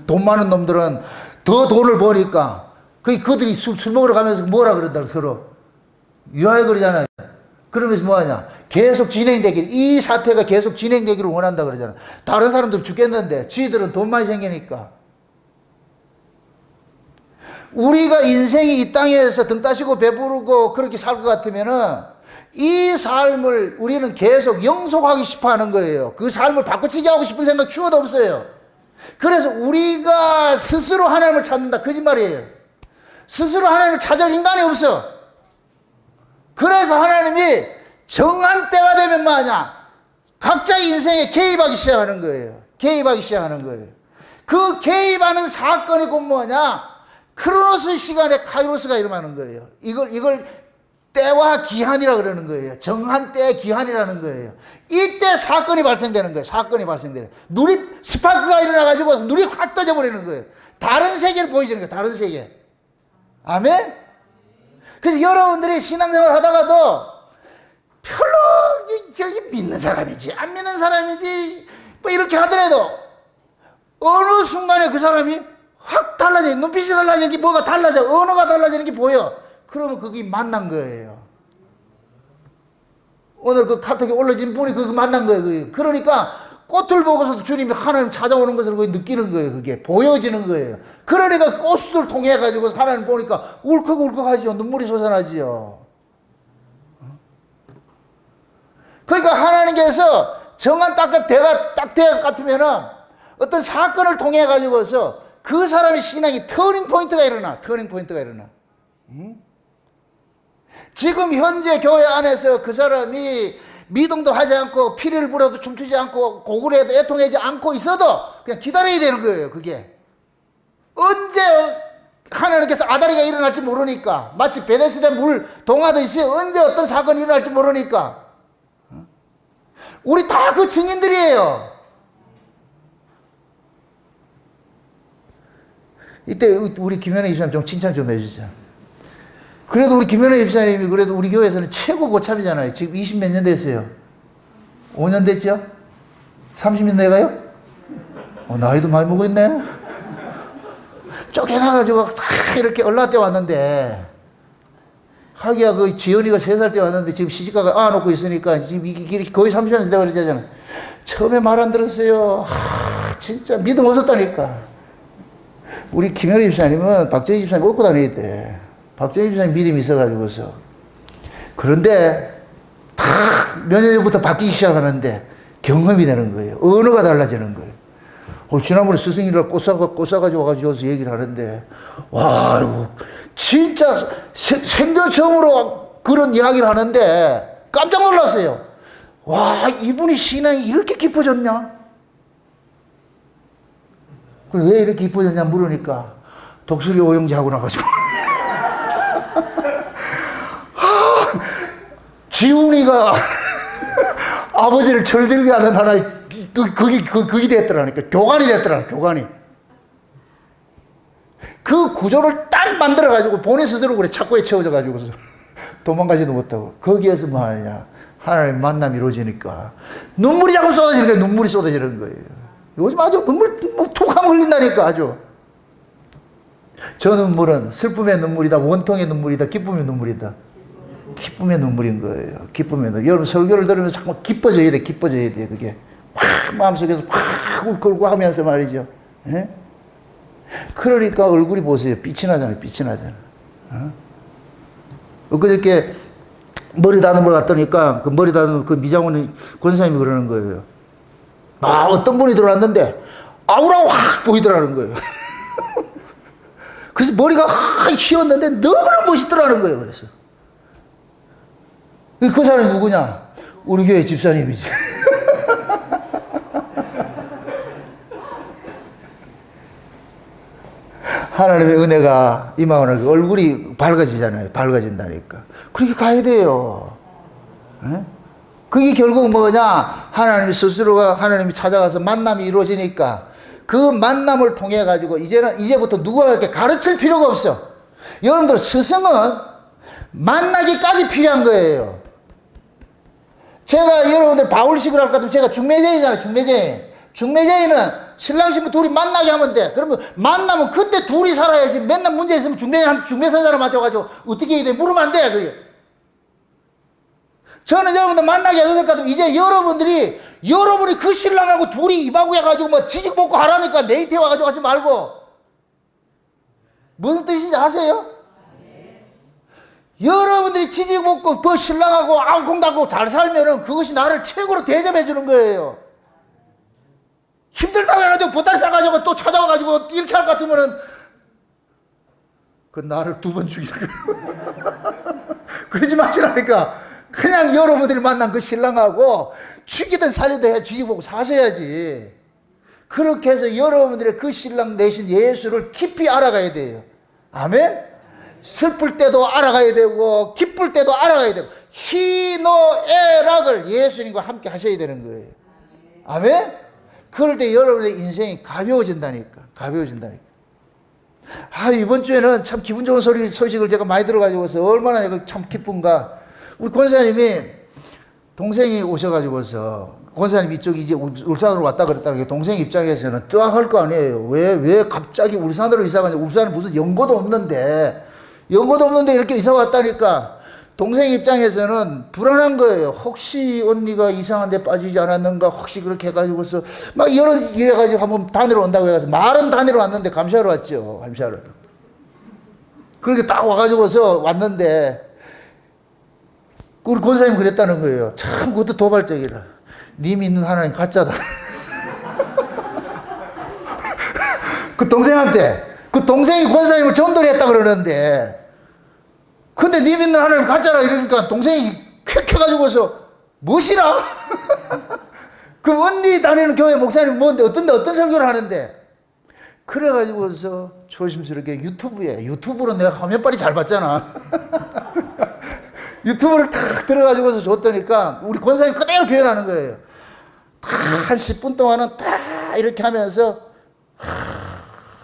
돈 많은 놈들은 더 돈을 버니까 그들이 술 먹으러 가면서 뭐라 그런다 서로 위하여 그러잖아요. 그러면서 뭐하냐? 계속 진행되길, 이 사태가 계속 진행되기를 원한다 그러잖아요. 다른 사람들은 죽겠는데 지들은 돈 많이 생기니까. 우리가 인생이 이 땅에서 등 따시고 배부르고 그렇게 살 것 같으면은 이 삶을 우리는 계속 영속하기 싶어 하는 거예요. 그 삶을 바꿔치기 하고 싶은 생각 추워도 없어요. 그래서 우리가 스스로 하나님을 찾는다. 거짓말이에요. 스스로 하나님을 찾을 인간이 없어. 그래서 하나님이 정한 때가 되면 뭐하냐? 각자의 인생에 개입하기 시작하는 거예요. 개입하기 시작하는 거예요. 그 개입하는 사건이 곧 뭐냐? 크로노스 시간에 카이로스가 일어나는 거예요. 이걸 때와 기한이라 그러는 거예요. 정한 때의 기한이라는 거예요. 이때 사건이 발생되는 거예요. 사건이 발생되는 거예요. 눈이 스파크가 일어나가지고 눈이 확 떠져버리는 거예요. 다른 세계를 보여주는 거예요. 다른 세계. 아멘? 그래서 여러분들이 신앙생활 하다가도 별로 저기 믿는 사람이지 안 믿는 사람이지 뭐 이렇게 하더라도 어느 순간에 그 사람이 확 달라져. 눈빛이 달라지는 게 뭐가 달라져. 언어가 달라지는 게 보여. 그러면 그게 만난 거예요. 오늘 그 카톡에 올려진 분이 그거 만난 거예요. 그러니까 꽃을 보고서도 주님이 하나님 찾아오는 것을 느끼는 거예요. 그게 보여지는 거예요. 그러니까 꽃을 통해 가지고 하나님 보니까 울컥울컥하죠. 눈물이 솟아나지요. 그러니까 하나님께서 정한 때가 딱 대학 같으면은 어떤 사건을 통해 가지고서 그 사람의 신앙이 터닝 포인트가 일어나. 터닝 포인트가 일어나. 지금 현재 교회 안에서 그 사람이 미동도 하지 않고 피리를 불어도 춤추지 않고 곡을 해도 애통하지 않고 있어도 그냥 기다려야 되는 거예요. 그게 언제 하나님께서 아다리가 일어날지 모르니까, 마치 베데스다 물 동하듯이 언제 어떤 사건이 일어날지 모르니까. 우리 다 그 증인들이에요. 이때 우리 김현애 집사님 좀 칭찬 좀 해주세요. 그래도 우리 김현애 집사님이 그래도 우리 교회에서는 최고 고참이잖아요. 지금 20 몇 년 됐어요. 5년 됐죠? 30년 돼가요? 나이도 많이 먹었네. 쫓겨나가지고 이렇게 얼라 때 왔는데, 하기야 그 지연이가 3살 때 왔는데 지금 시집가가 안놓고 있으니까 지금 이게 거의 30년 되고 그러잖아요. 처음에 말 안 들었어요. 진짜 믿음 없었다니까. 우리 김현희 집사님은 박정희 집사님 얻고 다녀야 돼. 박정희 집사님 믿음이 있어가지고서. 그런데 다 몇 년 전부터 바뀌기 시작하는데 경험이 되는 거예요. 언어가 달라지는 거예요. 지난번에 스승이랑 꽃사가지고 와가지고 얘기를 하는데, 와, 이거 진짜 생전 처음으로 그런 이야기를 하는데 깜짝 놀랐어요. 와, 이분이 신앙이 이렇게 깊어졌냐? 왜 이렇게 깊어졌냐 물으니까 독수리 오영지 하고 나가지고 지훈이가 아버지를 철들게 하는 하나의 그게 됐더라니까. 교관이 됐더라. 교관이 그 구조를 딱 만들어가지고 본인 스스로 그래 착고에 채워져가지고 도망가지도 못하고, 거기에서 뭐 하느냐, 하나님 만남이 이루어지니까 눈물이 자꾸 쏟아지는 거예요. 눈물이 쏟아지는 거예요. 요즘 아주 눈물 툭 하면 흘린다니까. 아주 저 눈물은 슬픔의 눈물이다, 원통의 눈물이다, 기쁨의 눈물이다. 기쁨의 눈물인 거예요. 기쁨의 눈물. 여러분 설교를 들으면서 자꾸 기뻐져야 돼. 기뻐져야 돼. 그게 확 마음속에서 확 울끓고 하면서 말이죠. 예? 그러니까 얼굴이 보세요. 빛이 나잖아요. 빛이 나잖아요. 엊그저께 머리 다듬으러 갔더니까 그 머리 다듬는 그 미장원 권사님이 그러는 거예요. 어떤 분이 들어왔는데 아우라가 확 보이더라는 거예요. 그래서 머리가 확 휘었는데 너무나 멋있더라는 거예요. 그래서 그 사람이 누구냐? 우리 교회 집사님이지. 하나님의 은혜가 임하오는 얼굴이 밝아지잖아요. 밝아진다니까. 그렇게 가야 돼요. 에? 그게 결국 뭐냐? 하나님 스스로가, 하나님이 찾아가서 만남이 이루어지니까 그 만남을 통해 가지고 이제부터 누가 이렇게 가르칠 필요가 없어. 여러분들 스승은 만나기까지 필요한 거예요. 제가 여러분들 바울식을 할 것 같으면 제가 중매제이잖아요. 중매제이는 신랑 신부 둘이 만나게 하면 돼. 그러면 만나면 그때 둘이 살아야지. 맨날 문제 있으면 중매선사람 맡아가지고 어떻게 해야 돼? 물으면 안 돼. 그게. 저는 여러분들 만나게 해줄 것 같으면 이제 여러분이 그 신랑하고 둘이 입하고 해가지고 뭐 지직 먹고 하라니까 네이트에 와가지고 하지 말고. 무슨 뜻인지 아세요? 여러분들이 지직 먹고 그 신랑하고 알콩달콩 잘 살면은 그것이 나를 최고로 대접해 주는 거예요. 힘들다고 해가지고 보따리 싸가지고 또 찾아와가지고 이렇게 할 것 같으면은 그 나를 2번 죽이는 거예요. 그러지 마시라니까. 그냥 여러분들이 만난 그 신랑하고 죽이든 살리든 해 지직 먹고 사셔야지. 그렇게 해서 여러분들의 그 신랑 대신 예수를 깊이 알아가야 돼요. 아멘? 슬플 때도 알아가야 되고 기쁠 때도 알아가야 되고 희노애락을 예수님과 함께 하셔야 되는 거예요. 아멘? 그럴 때 여러분의 인생이 가벼워진다니까. 이번 주에는 참 기분 좋은 소식을 제가 많이 들어가지고서 얼마나 이거 참 기쁜가. 우리 권사님이 동생이 오셔가지고서, 권사님 이쪽이 이제 울산으로 왔다 그랬다는 게 동생 입장에서는 뜨악할 거 아니에요. 왜 갑자기 울산으로 이사 가냐. 울산에 무슨 연고도 없는데 이렇게 이사 왔다니까. 동생 입장에서는 불안한 거예요. 혹시 언니가 이상한 데 빠지지 않았는가, 혹시 그렇게 해가지고서 막 이래가지고 한번 다니러 온다고 해가지고 말은 다니러 왔는데 감시하러 왔죠. 감시하러. 그렇게 딱 와가지고서 왔는데 우리 권사님 그랬다는 거예요. 참 그것도 도발적이라. 네 믿는 하나님 가짜다. 그 동생한테, 그 동생이 권사님을 전도를 했다 그러는데 근데 네 믿는 하나님 가짜라 이러니까 동생이 쾌쾌가지고서 무엇이라? 그 언니 다니는 교회 목사님 뭔데 어떤 설교를 하는데 그래가지고서 조심스럽게 유튜브로 내가 화면빨이 잘 봤잖아. 유튜브를 탁 들어가지고서 줬더니까 우리 권사님 그대로 표현하는 거예요. 한 10분 동안은 딱 이렇게 하면서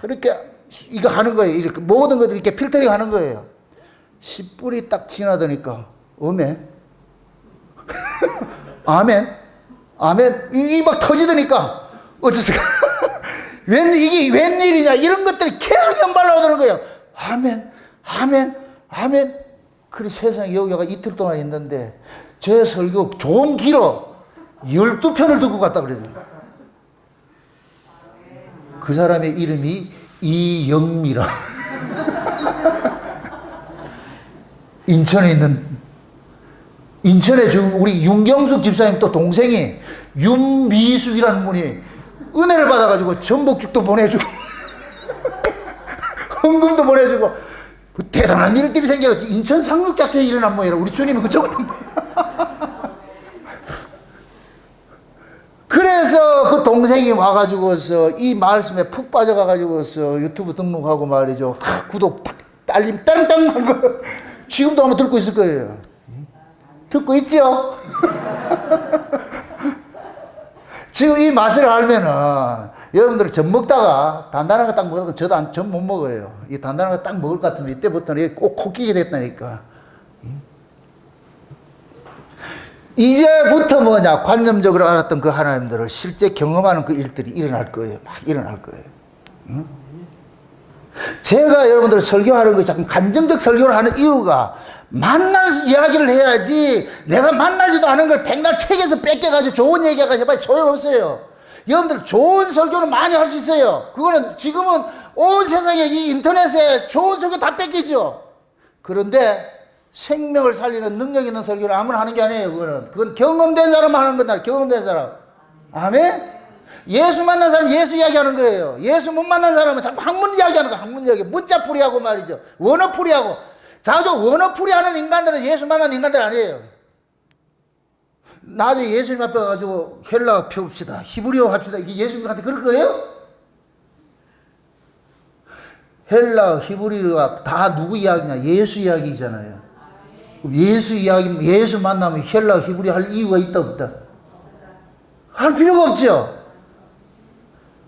이렇게 이거 하는 거예요. 이렇게 모든 것들 이렇게 필터링 하는 거예요. 10분이 딱 지나더니까 아멘 아멘 이 막 터지더니까 어째서 이게 웬일이냐 이런 것들이 계속 연발로 오는 거예요. 아멘. 그래 세상에 여기가 이틀 동안 있는데 제 설교 좋은 길어 12편을 듣고 갔다 그러더라고요. 그 사람의 이름이 이영미라. 인천에 지금 우리 윤경숙 집사님 또 동생이 윤미숙이라는 분이 은혜를 받아가지고 전복죽도 보내주고 헌금도 보내주고 대단한 일들이 생겨서 인천 상륙작전이 일어난 모양이라 우리 주님이 그쪽으로 그래서 그 동생이 와가지고서 이 말씀에 푹 빠져가가지고서 유튜브 등록하고 말이죠. 구독 딸림 땅땅 하고 지금도 아마 듣고 있을 거예요. 듣고 있죠? 지금 이 맛을 알면은 여러분들 전 먹다가 단단한 거 딱 먹으면 저도 전 못 먹어요. 이 단단한 거 딱 먹을 것 같으면 이때부터는 꼭 코끼게 됐다니까. 이제부터 뭐냐 관념적으로 알았던 그 하나님들을 실제 경험하는 그 일들이 일어날 거예요. 막 일어날 거예요. 제가 여러분들 설교하는 거 자꾸 간정적 설교를 하는 이유가 만나서 이야기를 해야지 내가 만나지도 않은 걸 백날 책에서 뺏겨가지고 좋은 얘기해가지고 소용없어요. 여러분들 좋은 설교는 많이 할 수 있어요. 그거는 지금은 온 세상에 이 인터넷에 좋은 설교 다 뺏기죠. 그런데 생명을 살리는 능력 있는 설교를 아무나 하는 게 아니에요. 그건 경험된 사람만 하는 거다. 경험된 사람. 아멘? 예수 만난 사람 예수 이야기하는 거예요. 예수 못 만난 사람은 자꾸 학문 이야기하는 거야. 학문 이야기. 문자풀이하고 말이죠. 원어풀이하고. 자주 원어풀이하는 인간들은 예수 만난 인간들 아니에요. 나중에 예수님 앞에 가지고 헬라어 펴봅시다. 히브리어 합시다. 이게 예수님한테 그럴 거예요? 헬라어, 히브리어가 다 누구 이야기냐? 예수 이야기잖아요. 예수 이야기, 예수 만나면 헬라어, 히브리어 할 이유가 있다 없다? 할 필요가 없죠.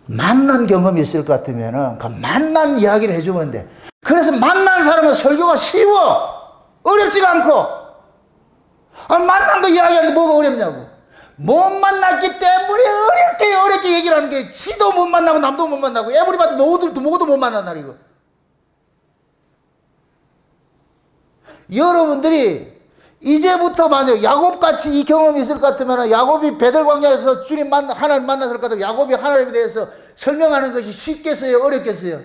만난 경험이 있을 것 같으면은 그 만난 이야기를 해주면 돼. 그래서 만난 사람은 설교가 쉬워. 어렵지가 않고. 만난 거 이야기하는데 뭐가 어렵냐고. 못 만났기 때문에 어렵게 얘기를 하는 게 지도 못 만나고 남도 못 만나고 에브리바디 모두도 못 만난다 이거. 여러분들이 이제부터 만약 야곱같이 이 경험이 있을 것 같으면 야곱이 베들 광야에서 하나님 만났을 것 같으면 야곱이 하나님에 대해서 설명하는 것이 쉽겠어요? 어렵겠어요?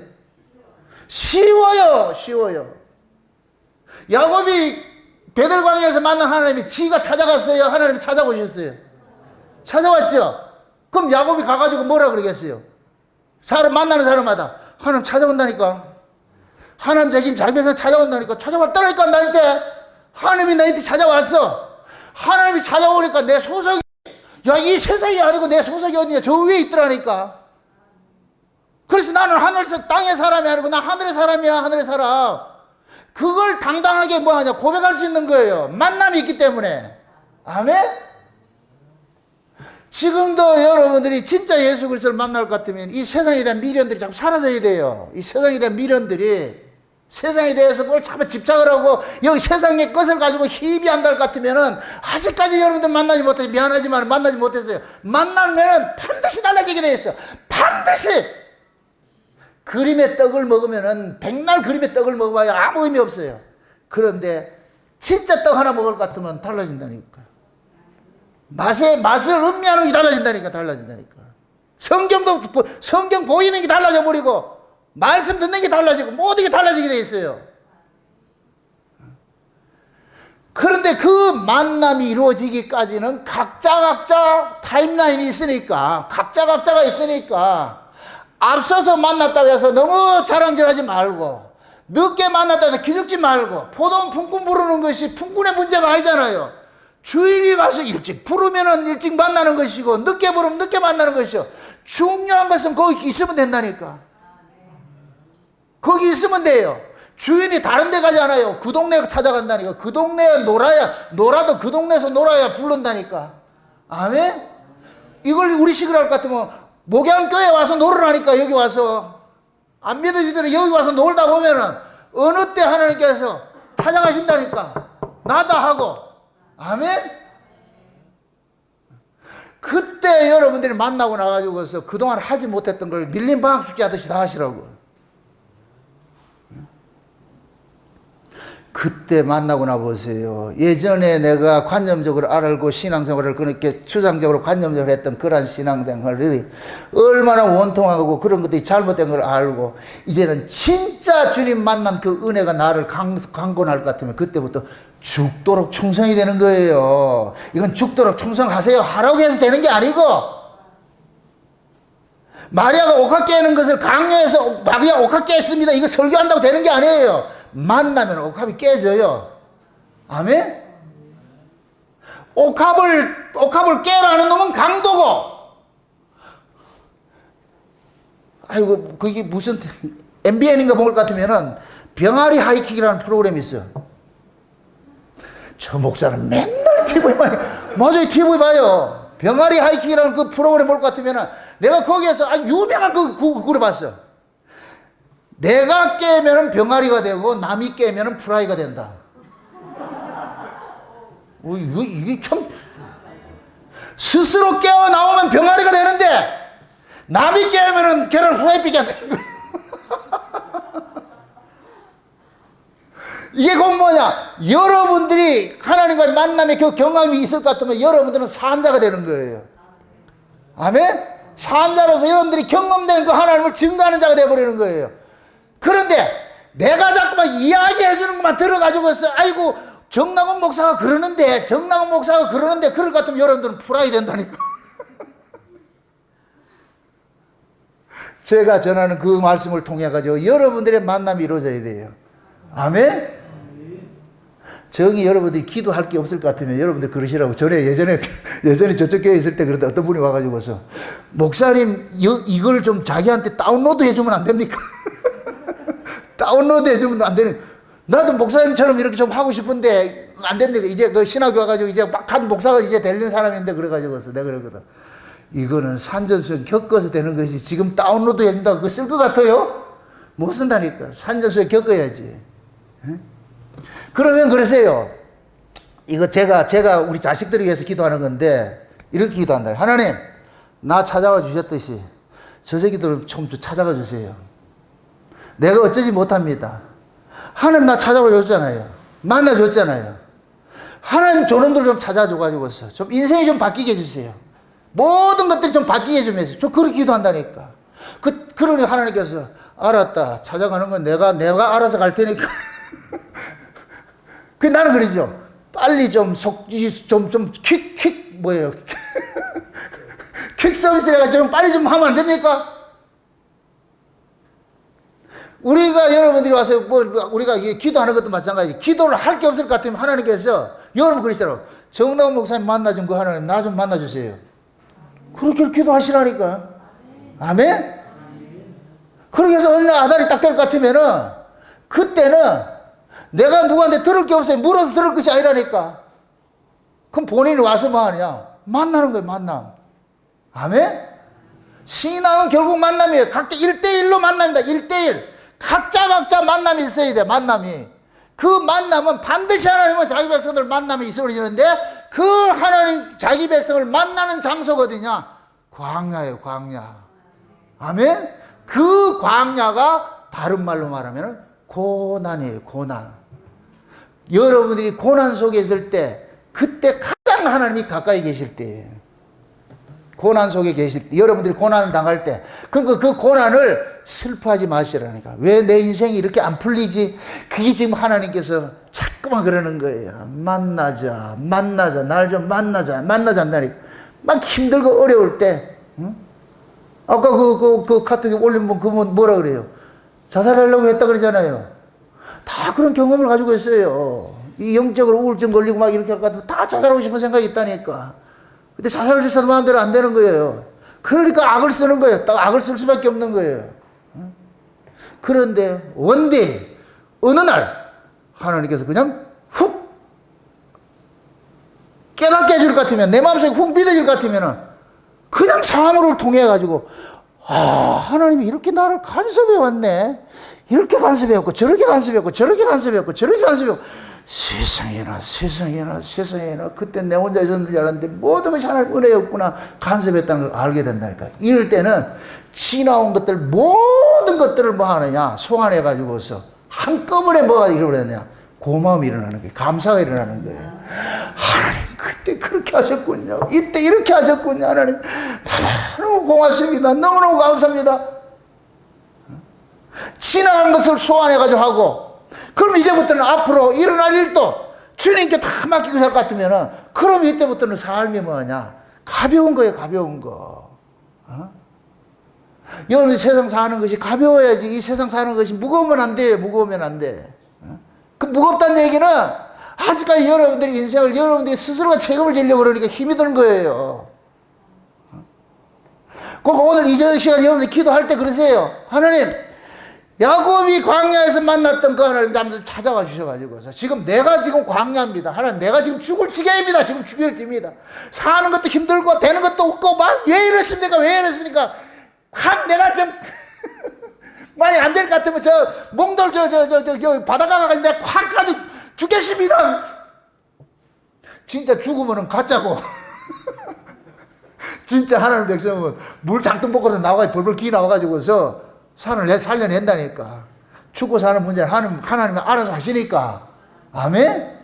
쉬워요. 야곱이 베들 광야에서 만난 하나님이 지가 찾아갔어요? 하나님이 찾아오셨어요? 찾아왔죠? 그럼 야곱이 가가지고 뭐라 그러겠어요? 사람 만나는 사람마다 하나님 찾아온다니까. 하나님 자기 백성 찾아온다니까. 찾아왔다니까 나한테. 하나님이 나한테 찾아왔어. 하나님이 찾아오니까 내 소속이 이 세상이 아니고 내 소속이 어디냐? 저 위에 있더라니까. 그래서 나는 하늘에서 땅의 사람이 아니고 나 하늘의 사람이야. 하늘의 사람. 그걸 당당하게 뭐하냐 고백할 수 있는 거예요. 만남이 있기 때문에. 아멘? 지금도 여러분들이 진짜 예수 그리스도를 만날 것 같으면 이 세상에 대한 미련들이 자꾸 사라져야 돼요. 이 세상에 대한 미련들이 세상에 대해서 뭘 자꾸 집착을 하고 여기 세상의 것을 가지고 희비한다 할 것 같으면은 아직까지 여러분들 만나지 못해서 미안하지만 만나지 못했어요. 만나면은 반드시 달라지게 돼 있어. 반드시. 그림의 떡을 먹으면은 백날 그림의 떡을 먹어봐야 아무 의미 없어요. 그런데 진짜 떡 하나 먹을 것 같으면 달라진다니까. 맛을 음미하는 게 달라진다니까. 성경 보이는 게 달라져 버리고 말씀 듣는 게 달라지고 모든 게 달라지게 돼 있어요. 그런데 그 만남이 이루어지기까지는 각자 타임라인이 있으니까 각자가 있으니까 앞서서 만났다고 해서 너무 자랑질하지 말고 늦게 만났다 해서 기죽지 말고, 포도원 품꾼 부르는 것이 품꾼의 문제가 아니잖아요. 주인이 가서 일찍 부르면은 일찍 만나는 것이고, 늦게 부르면 늦게 만나는 것이요. 중요한 것은 거기 있으면 된다니까. 거기 있으면 돼요. 주인이 다른 데 가잖아요. 그 동네 찾아간다니까. 그 동네에 놀아도 그 동네에서 놀아야 부른다니까. 아멘? 이걸 우리 식으로 할 것 같으면, 목양교회 와서 놀으라니까, 여기 와서. 안 믿어지더라도 여기 와서 놀다 보면은, 어느 때 하나님께서 찾아가신다니까. 나다 하고. 아멘? 그때 여러분들이 만나고 나가지고서 그동안 하지 못했던 걸 밀린 방학 숙제 하듯이 다 하시라고. 그때 만나고 나보세요. 예전에 내가 관념적으로 알고 신앙생활을 그렇게 추상적으로 관념적으로 했던 그런 신앙생활이 얼마나 원통하고 그런 것들이 잘못된 걸 알고, 이제는 진짜 주님 만난 그 은혜가 나를 강권할 것 같으면 그때부터 죽도록 충성이 되는 거예요. 이건 죽도록 충성하세요 하라고 해서 되는 게 아니고, 마리아가 옥합 깨는 것을 강요해서 마리아 옥합 깼습니다, 이거 설교한다고 되는 게 아니에요. 만나면 옥합이 깨져요. 아멘? 옥합을 깨라는 놈은 강도고, 아이고, 그게 무슨, MBN인가 본 것 같으면은, 병아리 하이킥이라는 프로그램이 있어요. 저 목사는 맨날 TV 봐요. 맞아요, TV 봐요. 병아리 하이킥이라는 그 프로그램 볼 것 같으면은, 내가 거기에서 유명한 그걸 봤어. 내가 깨면은 병아리가 되고 남이 깨면은 프라이가 된다. 이게 참, 스스로 깨어 나오면 병아리가 되는데 남이 깨면은 걔는 프라이빗이 안 되는 거야. 이게 곧 뭐냐? 여러분들이 하나님과의 만남의 그 경험이 있을 것 같으면 여러분들은 산자가 되는 거예요. 아멘? 산자로서 여러분들이 경험된 그 하나님을 증거하는 자가 되어버리는 거예요. 그런데 내가 자꾸만 이야기해 주는 것만 들어가지고서, 아이고 정남원 목사가 그러는데 그럴 것 같으면 여러분들은 프라이 된다니까. 제가 전하는 그 말씀을 통해 가지고 여러분들의 만남이 이루어져야 돼요. 아멘? 정이 여러분들이 기도할 게 없을 것 같으면 여러분들 그러시라고. 예전에 저쪽 교회에 있을 때 그런데 어떤 분이 와가지고서, 목사님 이걸 좀 자기한테 다운로드 해주면 안 됩니까? 다운로드 해주면 안 되는. 나도 목사님처럼 이렇게 좀 하고 싶은데 안 된다. 이제 그 신학교 와가지고 이제 막 한 목사가 이제 되는 사람인데, 그래가지고서 내가 그러거든. 이거는 산전수행 겪어서 되는 것이 지금 다운로드 해준다고 그거 쓸 것 같아요? 못 쓴다니까. 산전수행 겪어야지. 그러면 그러세요. 이거 제가 우리 자식들을 위해서 기도하는 건데, 이렇게 기도한다. 하나님, 나 찾아와 주셨듯이 저 새끼들을 좀 찾아가 주세요. 내가 어쩌지 못합니다. 하나님 나 찾아와 줬잖아요. 만나줬잖아요. 하나님 저놈들 좀 찾아줘가지고서 좀 인생이 좀 바뀌게 해주세요. 모든 것들 좀 바뀌게 해주면서 저 그렇게 기도한다니까. 그러니 하나님께서, 알았다. 찾아가는 건 내가 알아서 갈 테니까. 나는 그러죠. 빨리 좀 뭐예요? 퀵 서비스를 해가지고 빨리 좀 하면 안 됩니까? 우리가 여러분들이 와서 우리가 기도하는 것도 마찬가지. 기도를 할 게 없을 것 같으면 하나님께서 여러분 그러시라고, 정다운 목사님 만나준 그 하나님 나 좀 만나주세요. 그렇게 기도하시라니까. 아멘? 그렇게 해서 어느 날 아다리 딱 될 것 같으면은, 그때는 내가 누구한테 들을 게 없어요. 물어서 들을 것이 아니라니까. 그럼 본인이 와서 뭐 하냐? 만나는 거예요, 만남. 아멘? 신앙은 결국 만남이에요. 각자 1대1로 만납니다. 1대1. 각자 만남이 있어야 돼, 만남이. 그 만남은 반드시 하나님은 자기 백성들 만남이 있어지는데, 그 하나님 자기 백성을 만나는 장소가 어디냐? 광야예요, 광야. 아멘? 그 광야가 다른 말로 말하면 고난이에요, 고난. 여러분들이 고난 속에 있을 때, 그때 가장 하나님이 가까이 계실 때예요. 고난 속에 계실 때, 여러분들이 고난을 당할 때, 그 고난을 슬퍼하지 마시라니까. 왜 내 인생이 이렇게 안 풀리지? 그게 지금 하나님께서 자꾸만 그러는 거예요. 만나자, 날 좀 만나자 한다니까. 막 힘들고 어려울 때, 응? 아까 그 카톡에 올린 분, 그분 뭐라 그래요? 자살하려고 했다 그러잖아요. 다 그런 경험을 가지고 있어요. 이 영적으로 우울증 걸리고 막 이렇게 할 것 같으면 다 자살하고 싶은 생각이 있다니까. 근데 자살을 해서도 마음대로 안 되는 거예요. 그러니까 악을 쓰는 거예요. 딱 악을 쓸 수밖에 없는 거예요. 그런데 원데이 어느 날 하나님께서 그냥 훅 깨닫게 해줄 것 같으면, 내 마음속에 훅 믿어질 것 같으면 그냥 사물을 통해 가지고 하나님이 이렇게 나를 간섭해 왔네. 이렇게 간섭해왔고 저렇게 간섭해왔고 저렇게 간섭해왔고 저렇게 간섭해왔고, 세상에나 그때 내 혼자 있었는지 알았는데 모든 것이 하나님 은혜였구나, 간섭했다는 걸 알게 된다니까. 이럴 때는 지나온 것들 모든 것들을 뭐 하느냐, 소환해 가지고서 한꺼번에 뭐가 일어나냐, 고마움이 일어나는 거예요. 감사가 일어나는 거예요. 하나님 그때 그렇게 하셨군요, 이때 이렇게 하셨군요, 하나님 너무 고맙습니다, 너무너무 감사합니다. 지나간 것을 소환해 가지고 하고, 그럼 이제부터는 앞으로 일어날 일도 주님께 다 맡기고 살 것 같으면은, 그럼 이때부터는 삶이 뭐냐, 가벼운 거예요. 가벼운 거. 여러분이 세상 사는 것이 가벼워야지. 이 세상 사는 것이 무거우면 안 돼요. 무거우면 안 돼. 그 무겁다는 얘기는 아직까지 여러분들이 인생을 여러분들이 스스로가 책임을 지려고 그러니까 힘이 드는 거예요. 꼭 오늘 이 시간 여러분들 기도할 때 그러세요. 하나님, 야곱이 광야에서 만났던 그 하나님 남들 찾아와 주셔가지고, 지금 내가 지금 광야입니다. 하나님, 내가 지금 죽을 지경입니다. 지금 죽을 기입니다. 사는 것도 힘들고 되는 것도 없고 막 왜 이랬습니까? 왜 이랬습니까? 확 내가 좀 많이 안 될 것 같으면 저 몽돌 저 바닷가 가가지고 내가 확 가지고 죽겠습니다. 진짜 죽으면은 가짜고. 진짜 하나님 백성은 물 장등 벗고서 나와가지고 벌벌 기 나와가지고서 산을 살려낸다니까. 죽고 사는 문제는 하나님이 알아서 하시니까. 아멘?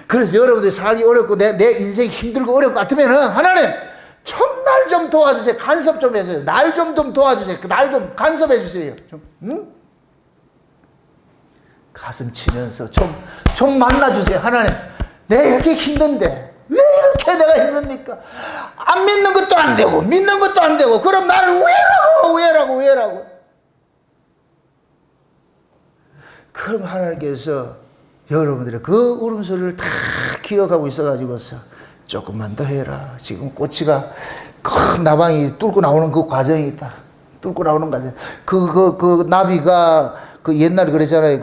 그래서 여러분들이 살기 어렵고 내 인생이 힘들고 어려울 것 같으면은, 하나님 좀 날 좀 도와주세요. 간섭 좀 해주세요. 날 좀 도와주세요. 날 좀 간섭해 주세요. 응? 가슴 치면서 좀 만나주세요. 하나님, 내가 이렇게 힘든데 왜 이렇게 내가 힘듭니까? 안 믿는 것도 안 되고 믿는 것도 안 되고, 그럼 나를 왜라고. 그럼 하나님께서 여러분들의 그 울음소리를 다 기억하고 있어가지고서 조금만 더 해라. 지금 꼬치가 큰 나방이 뚫고 나오는 그 과정이 있다. 뚫고 나오는 과정. 그 나비가 그 옛날에 그랬잖아요.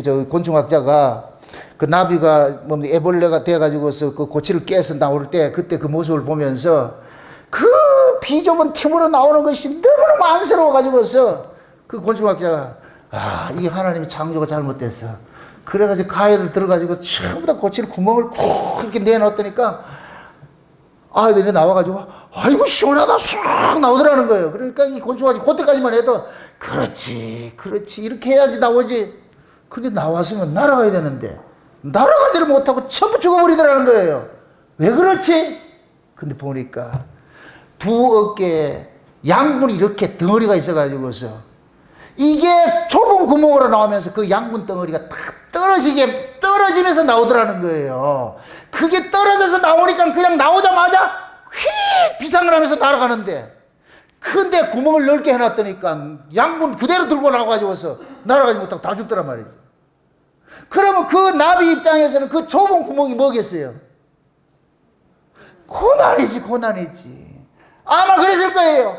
저 곤충학자가 그 나비가 뭐 애벌레가 돼가지고서 그 고치를 깨서 나올 때, 그때 그 모습을 보면서 그 비좁은 틈으로 나오는 것이 너무너무 안쓰러워가지고서 그 곤충학자가 이게 하나님의 창조가 잘못됐어. 그래가지고 가해를 들어가지고 전부 다 고치를 구멍을 콕 이렇게 내놨더니까 아이들이 나와가지고 아이고 시원하다 쑥 나오더라는 거예요. 그러니까 이 곤충학자 그때까지만 해도 그렇지 이렇게 해야지 나오지. 근데 나왔으면 날아가야 되는데 날아가지를 못하고 전부 죽어버리더라는 거예요. 왜 그렇지? 근데 보니까 두 어깨에 양분이 이렇게 덩어리가 있어가지고서 이게 좁은 구멍으로 나오면서 그 양분 덩어리가 탁 떨어지면서 나오더라는 거예요. 그게 떨어져서 나오니까 그냥 나오자마자 휙 비상을 하면서 날아가는데, 근데 구멍을 넓게 해놨더니까 양분 그대로 들고 나와가지고서 날아가지 못하고 다 죽더란 말이지. 그러면 그 나비 입장에서는 그 좁은 구멍이 뭐겠어요? 고난이지. 아마 그랬을 거예요.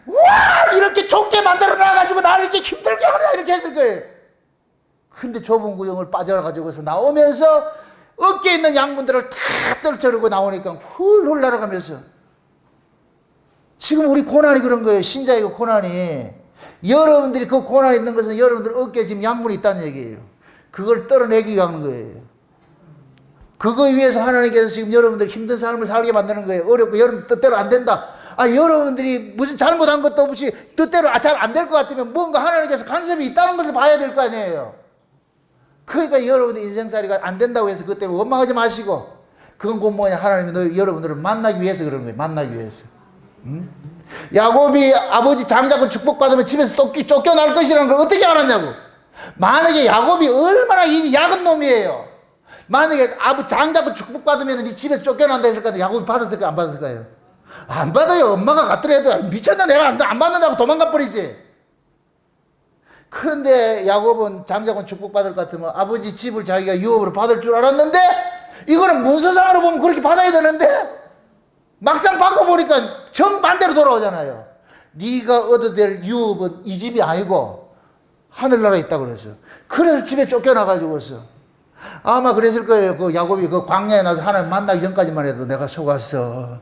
와, 이렇게 좁게 만들어 놔가지고 나를 이렇게 힘들게 하냐, 이렇게 했을 거예요. 근데 좁은 구멍을 빠져나가지고서 나오면서 어깨에 있는 양분들을 다 떨쳐르고 나오니까 훌훌 날아가면서, 지금 우리 고난이 그런 거예요. 신자의 그 고난이, 여러분들이 그 고난이 있는 것은 여러분들 어깨에 지금 양분이 있다는 얘기예요. 그걸 떨어내기 위한 거예요. 그거 위해서 하나님께서 지금 여러분들 힘든 삶을 살게 만드는 거예요. 어렵고 여러분 뜻대로 안 된다. 여러분들이 무슨 잘못한 것도 없이 뜻대로 잘 안 될 것 같으면 뭔가 하나님께서 간섭이 있다는 걸 봐야 될 거 아니에요. 그러니까 여러분들 인생살이가 안 된다고 해서 그것 때문에 원망하지 마시고, 그건 곧 뭐냐, 하나님이 여러분들을 만나기 위해서 그러는 거예요. 만나기 위해서. 야곱이 아버지 장자고 축복받으면 집에서 쫓겨날 것이라는 걸 어떻게 알았냐고. 만약에 야곱이 얼마나 이 약은 놈이에요. 만약에 장자고 축복받으면 이 집에서 쫓겨난다 했을 거예요. 야곱이 받았을까요? 안 받았을까요? 안 받아요. 엄마가 갔더라도 미쳤나, 내가 안 받는다고 도망가 버리지. 그런데 야곱은 장자권 축복받을 것 같으면 아버지 집을 자기가 유업으로 받을 줄 알았는데 이거는 문서상으로 보면 그렇게 받아야 되는데 막상 받고 보니까 정반대로 돌아오잖아요. 네가 얻어낼 유업은 이 집이 아니고 하늘나라에 있다고 그랬어요. 그래서 집에 쫓겨나가지고서 아마 그랬을 거예요. 그 야곱이 그 광야에 나서 하나님 만나기 전까지만 해도 내가 속았어.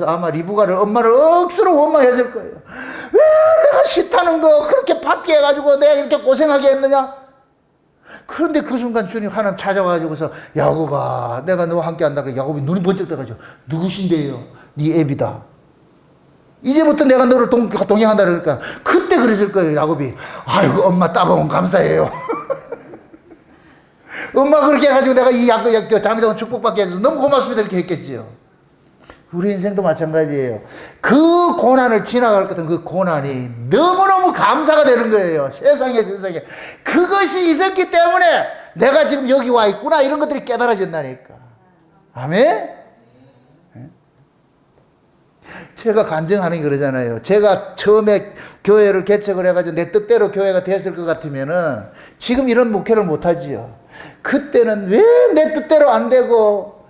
아마 리브가를 엄마를 억수로 원망했을 거예요. 왜 내가 싫다는 거 그렇게 받게 해가지고 내가 이렇게 고생하게 했느냐? 그런데 그 순간 주님 하나님 찾아가지고서 야곱아 내가 너와 함께 한다. 야곱이 눈이 번쩍 떠가지고 누구신데요? 네 애비다. 이제부터 내가 너를 동행한다 그러니까 그때 그랬을 거예요. 야곱이 아이고 엄마 따봉 감사해요. 엄마 그렇게 해가지고 내가 이 장자권 축복받게 해줘서 너무 고맙습니다 이렇게 했겠지요. 우리 인생도 마찬가지예요. 그 고난을 지나갈 것 같은 그 고난이 너무너무 감사가 되는 거예요. 세상에 그것이 있었기 때문에 내가 지금 여기 와 있구나 이런 것들이 깨달아진다니까. 아멘. 제가 간증하는 게 그러잖아요. 제가 처음에 교회를 개척을 해가지고 내 뜻대로 교회가 됐을 것 같으면은 지금 이런 목회를 못하지요. 그때는 왜 내 뜻대로 안 되고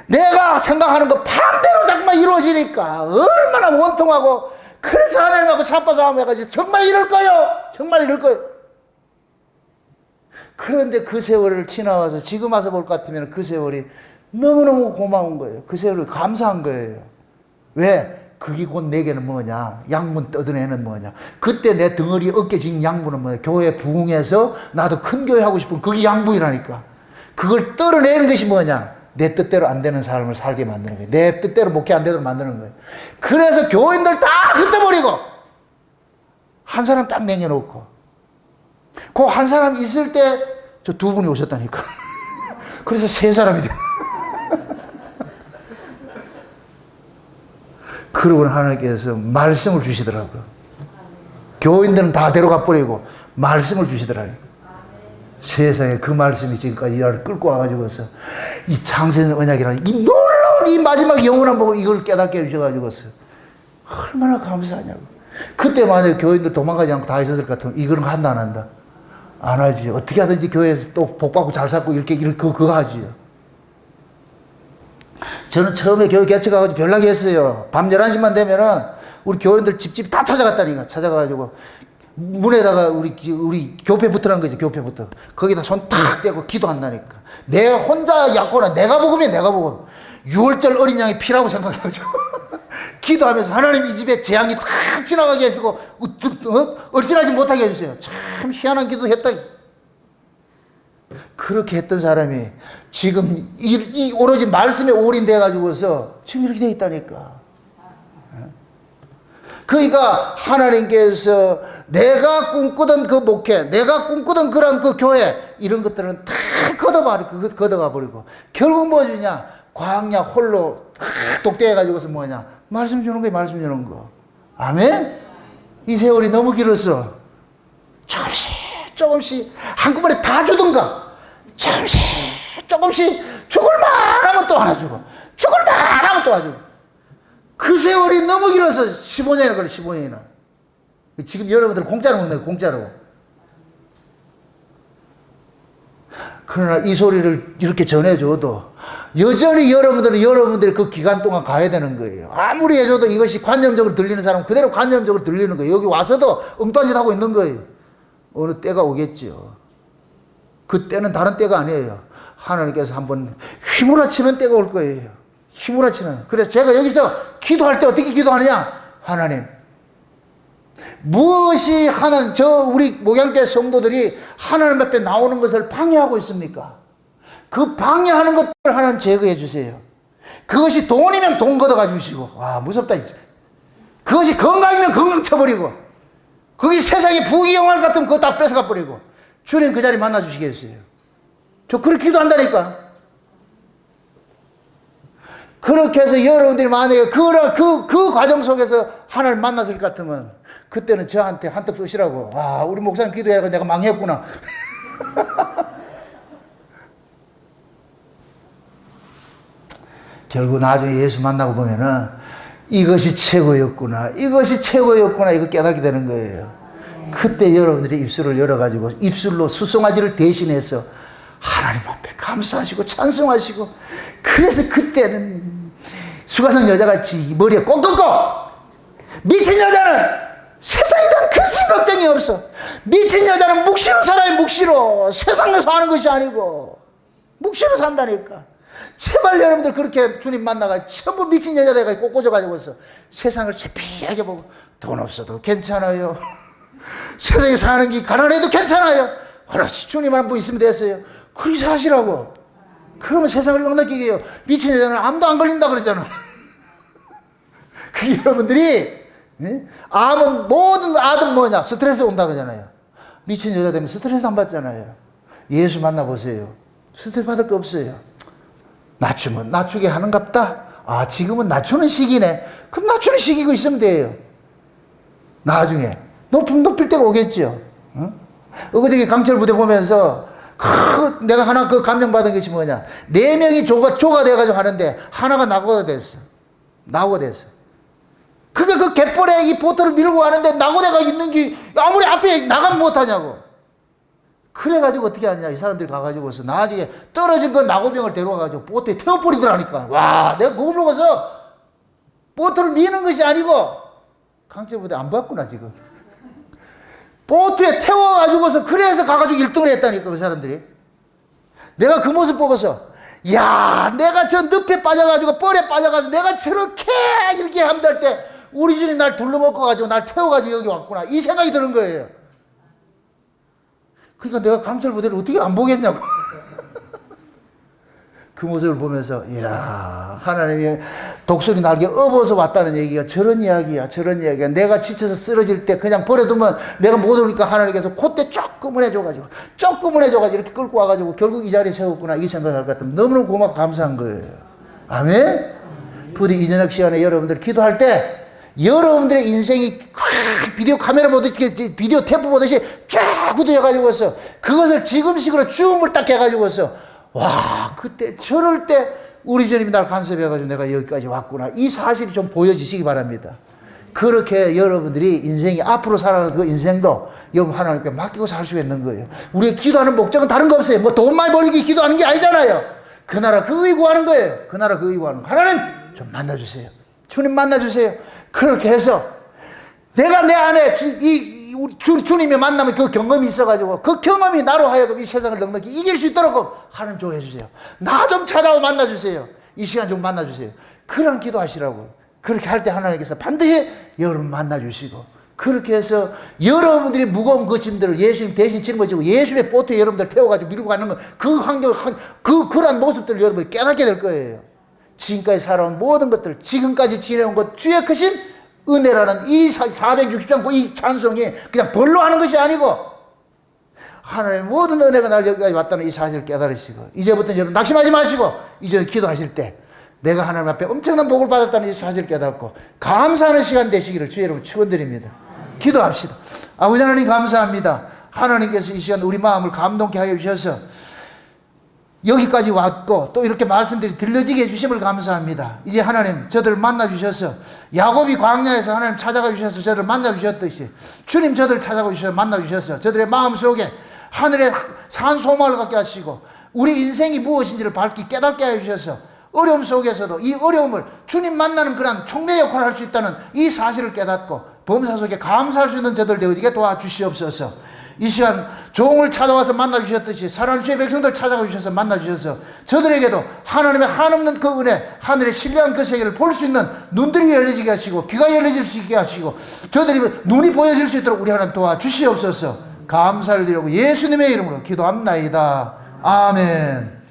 내가 생각하는 거 반대로 자꾸만 이루어지니까 얼마나 원통하고 그래서 하나님하고 삿바싸움 해가지고 정말 이럴 거요. 그런데 그 세월을 지나와서 지금 와서 볼 것 같으면 그 세월이 너무너무 고마운 거예요. 그 세월을 감사한 거예요. 왜? 그게 곧 내게는 뭐냐? 양분 뜯어내는 뭐냐? 그때 내 덩어리 어깨 진 양분은 뭐냐? 교회 부흥해서 나도 큰 교회 하고 싶은 그게 양분이라니까. 그걸 떨어내는 것이 뭐냐? 내 뜻대로 안 되는 삶을 살게 만드는 거예요. 내 뜻대로 목회 안 되도록 만드는 거예요. 그래서 교인들 다 흩어버리고 한 사람 딱 내려놓고 그 한 사람 있을 때 저 두 분이 오셨다니까. 그래서 세 사람이 돼. 그러고 하나님께서 말씀을 주시더라고요. 교인들은 다 데려가 버리고 말씀을 주시더라고요. 세상에 그 말씀이 지금까지 나를 끌고 와가지고서 이 창세는 언약이라는 이 놀라운 이 마지막 영원한 보고 이걸 깨닫게 해주셔가지고서 얼마나 감사하냐고. 그때 만약에 교인들 도망가지 않고 다 있었을 것 같으면 이거는 한다 안 한다? 안 하지. 어떻게 하든지 교회에서 또 복받고 잘 살고 이렇게 그거 하지요. 저는 처음에 교회 개척하고 연락이 했어요. 밤 11시만 되면은 우리 교인들 집집 다 찾아갔다니까. 찾아가가지고 문에다가 우리 교패 붙으라는 거지. 교패부터 거기다 손 탁 떼고 기도한다니까. 내 혼자 약고나 내가 복음이야. 내가 복음. 6월절 어린 양이 피라고 생각해가지고 기도하면서 하나님 이 집에 재앙이 탁 지나가게 해주고 얼씬하지 못하게 해주세요. 참 희한한 기도했다. 그렇게 했던 사람이 지금 이 오로지 말씀에 올인돼 가지고서 지금 이렇게 돼 있다니까. 그러니까 하나님께서 내가 꿈꾸던 그 목회, 내가 꿈꾸던 그런 그 교회 이런 것들은 다 걷어가 버리고 결국 뭐 주냐? 광야 홀로 독대해 가지고서 뭐냐? 말씀 주는 거야, 말씀 주는 거. 아멘. 이 세월이 너무 길었어. 조금씩 한꺼번에 다 주든가. 조금씩 죽을 만하면 또 하나 주고 죽을 만하면 또 하나 주고. 그 세월이 너무 길어서 15년이나 걸려. 15년이나. 지금 여러분들 공짜로 먹는 거예요. 공짜로. 그러나 이 소리를 이렇게 전해줘도 여전히 여러분들이 그 기간 동안 가야 되는 거예요. 아무리 해줘도 이것이 관념적으로 들리는 사람은 그대로 관념적으로 들리는 거예요. 여기 와서도 엉뚱한 짓 하고 있는 거예요. 어느 때가 오겠죠. 그 때는 다른 때가 아니에요. 하나님께서 한번 휘몰아치는 때가 올 거예요. 휘몰아치는. 그래서 제가 여기서 기도할 때 어떻게 기도하느냐? 하나님, 무엇이 우리 목양교회 성도들이 하나님 앞에 나오는 것을 방해하고 있습니까? 그 방해하는 것들을 하나님 제거해 주세요. 그것이 돈이면 돈 걷어가 주시고, 와, 무섭다, 이제. 그것이 건강이면 건강 쳐버리고, 그게 세상에 부귀영화 같은 그거 다 뺏어가 버리고, 주님 그 자리 만나 주시겠어요? 저 그렇게 기도한다니까. 그렇게 해서 여러분들이 만약에 그 과정 속에서 하나님 만났을 것 같으면 그때는 저한테 한턱 쏘시라고. 와, 우리 목사님 기도해가 내가 망했구나. 결국 나중에 예수 만나고 보면은 이것이 최고였구나. 이거 깨닫게 되는 거예요. 그때 여러분들이 입술을 열어가지고 입술로 수송아지를 대신해서 하나님 앞에 감사하시고 찬송하시고, 그래서 그때는 수가성 여자같이 머리에 꽁꽁꽁, 미친 여자는 세상에 대한 근심 걱정이 없어. 미친 여자는 묵시로 살아요. 묵시로. 세상을 사는 것이 아니고 묵시로 산다니까. 제발 여러분들 그렇게 주님 만나가 전부 미친 여자들과 꼬꼬져가지고서 세상을 세피하게 보고, 돈 없어도 괜찮아요. 세상에 사는 게 가난해도 괜찮아요. 그렇지, 주님 한 분 있으면 됐어요. 그렇게 사시라고. 그러면 세상을 넉넉히게 해요. 미친 여자는 암도 안 걸린다 그러잖아. 그 여러분들이 암은, 모든 암은 뭐냐? 스트레스 온다 그러잖아요. 미친 여자 되면 스트레스 안 받잖아요. 예수 만나보세요. 스트레스 받을 거 없어요. 낮추면 낮추게 하는갑다. 아, 지금은 낮추는 시기네. 그럼 낮추는 시기고 있으면 돼요. 나중에 높일 때가 오겠죠. 응? 어저께 강철 부대 보면서 내가 하나 그 감명받은 것이 뭐냐? 4명이 조가 돼가지고 하는데 하나가 낙오가 됐어. 낙오가 됐어. 그게 그 갯벌에 이 보트를 밀고 가는데 낙오대가 있는 게 아무리 앞에 나가면 못하냐고. 그래가지고 어떻게 하냐, 이 사람들이 가가지고서 나중에 떨어진 그 낙오병을 데려와가지고 보트에 태워버리더라니까. 와, 내가 그걸 보고서 보트를 미는 것이 아니고, 강철부대 안 봤구나 지금. 보트에 태워가지고서 그래서 가가지고 1등을 했다니까 그 사람들이. 내가 그 모습 보고서, 야, 내가 저 늪에 빠져가지고 뻘에 빠져가지고 내가 저렇게 이렇게 함들 때 우리 주님 날 둘러먹어가지고 날 태워가지고 여기 왔구나, 이 생각이 드는 거예요. 그러니까 내가 강철부대를 어떻게 안 보겠냐고. 그 모습을 보면서, 이야, 하나님이 독수리 날개 업어서 왔다는 얘기가 저런 이야기야, 저런 이야기야. 내가 지쳐서 쓰러질 때 그냥 버려두면 내가 못 오니까 하나님께서 그때 조금은 해줘가지고 이렇게 끌고 와가지고 결국 이 자리에 세웠구나, 이 생각을 할 것 같으면 너무너무 고맙고 감사한 거예요. 아멘? 부디 이저녁 시간에 여러분들 기도할 때 여러분들의 인생이 비디오 카메라 보듯이, 비디오 테이프 보듯이 쫙 굳어져가지고서 그것을 지금식으로 줌을 딱 해가지고서, 와, 그때 저럴 때 우리 주님이 날 간섭해가지고 내가 여기까지 왔구나, 이 사실이 좀 보여지시기 바랍니다. 그렇게 여러분들이 인생이 앞으로 살아가는 그 인생도 여러분 하나님께 맡기고 살 수 있는 거예요. 우리가 기도하는 목적은 다른 거 없어요. 뭐 돈 많이 벌기 기도하는 게 아니잖아요. 그 나라 그 의 구하는 거예요. 그 나라 그 의 구하는 거. 하나님 좀 만나주세요. 주님 만나주세요. 그렇게 해서 내가 내 안에 주님의 만나면 그 경험이 있어가지고 그 경험이 나로 하여금 이 세상을 넉넉히 이길 수 있도록 하나님 조회해 주세요. 나 좀 찾아와 만나주세요. 이 시간 좀 만나주세요. 그런 기도하시라고. 그렇게 할 때 하나님께서 반드시 여러분 만나주시고, 그렇게 해서 여러분들이 무거운 그 짐들을 예수님 대신 짊어지고 예수님의 보트에 여러분들 태워가지고 밀고 가는 거, 그 환경, 그런 모습들을 여러분이 깨닫게 될 거예요. 지금까지 살아온 모든 것들, 지금까지 지내온 것, 주의 크신 은혜라는 이 460장 이 찬송이 그냥 벌로 하는 것이 아니고 하나님의 모든 은혜가 날 여기까지 왔다는 이 사실을 깨달으시고, 이제부터 여러분 낙심하지 마시고 이제 기도하실 때 내가 하나님 앞에 엄청난 복을 받았다는 이 사실을 깨닫고 감사하는 시간 되시기를 주의 이름으로 축원드립니다. 기도합시다. 아버지 하나님 감사합니다. 하나님께서 이 시간 우리 마음을 감동케 하여 주셔서 여기까지 왔고 또 이렇게 말씀들이 들려지게 해주심을 감사합니다. 이제 하나님 저들을 만나주셔서 야곱이 광야에서 하나님 찾아가 주셔서 저들을 만나주셨듯이 주님 저들을 찾아가 주셔서 만나주셔서 저들의 마음속에 하늘의 산 소망을 갖게 하시고 우리 인생이 무엇인지를 밝게 깨닫게 해주셔서 어려움 속에서도 이 어려움을 주님 만나는 그런 촉매 역할을 할 수 있다는 이 사실을 깨닫고 범사 속에 감사할 수 있는 저들 되어지게 도와주시옵소서. 이 시간 종을 찾아와서 만나주셨듯이 사랑하는 주의 백성들 찾아가 주셔서 만나주셔서 저들에게도 하나님의 한없는 그 은혜, 하늘의 신뢰한 그 세계를 볼 수 있는 눈들이 열려지게 하시고 귀가 열려질 수 있게 하시고 저들이 눈이 보여질 수 있도록 우리 하나님 도와주시옵소서. 감사를 드리고 예수님의 이름으로 기도합나이다. 아멘.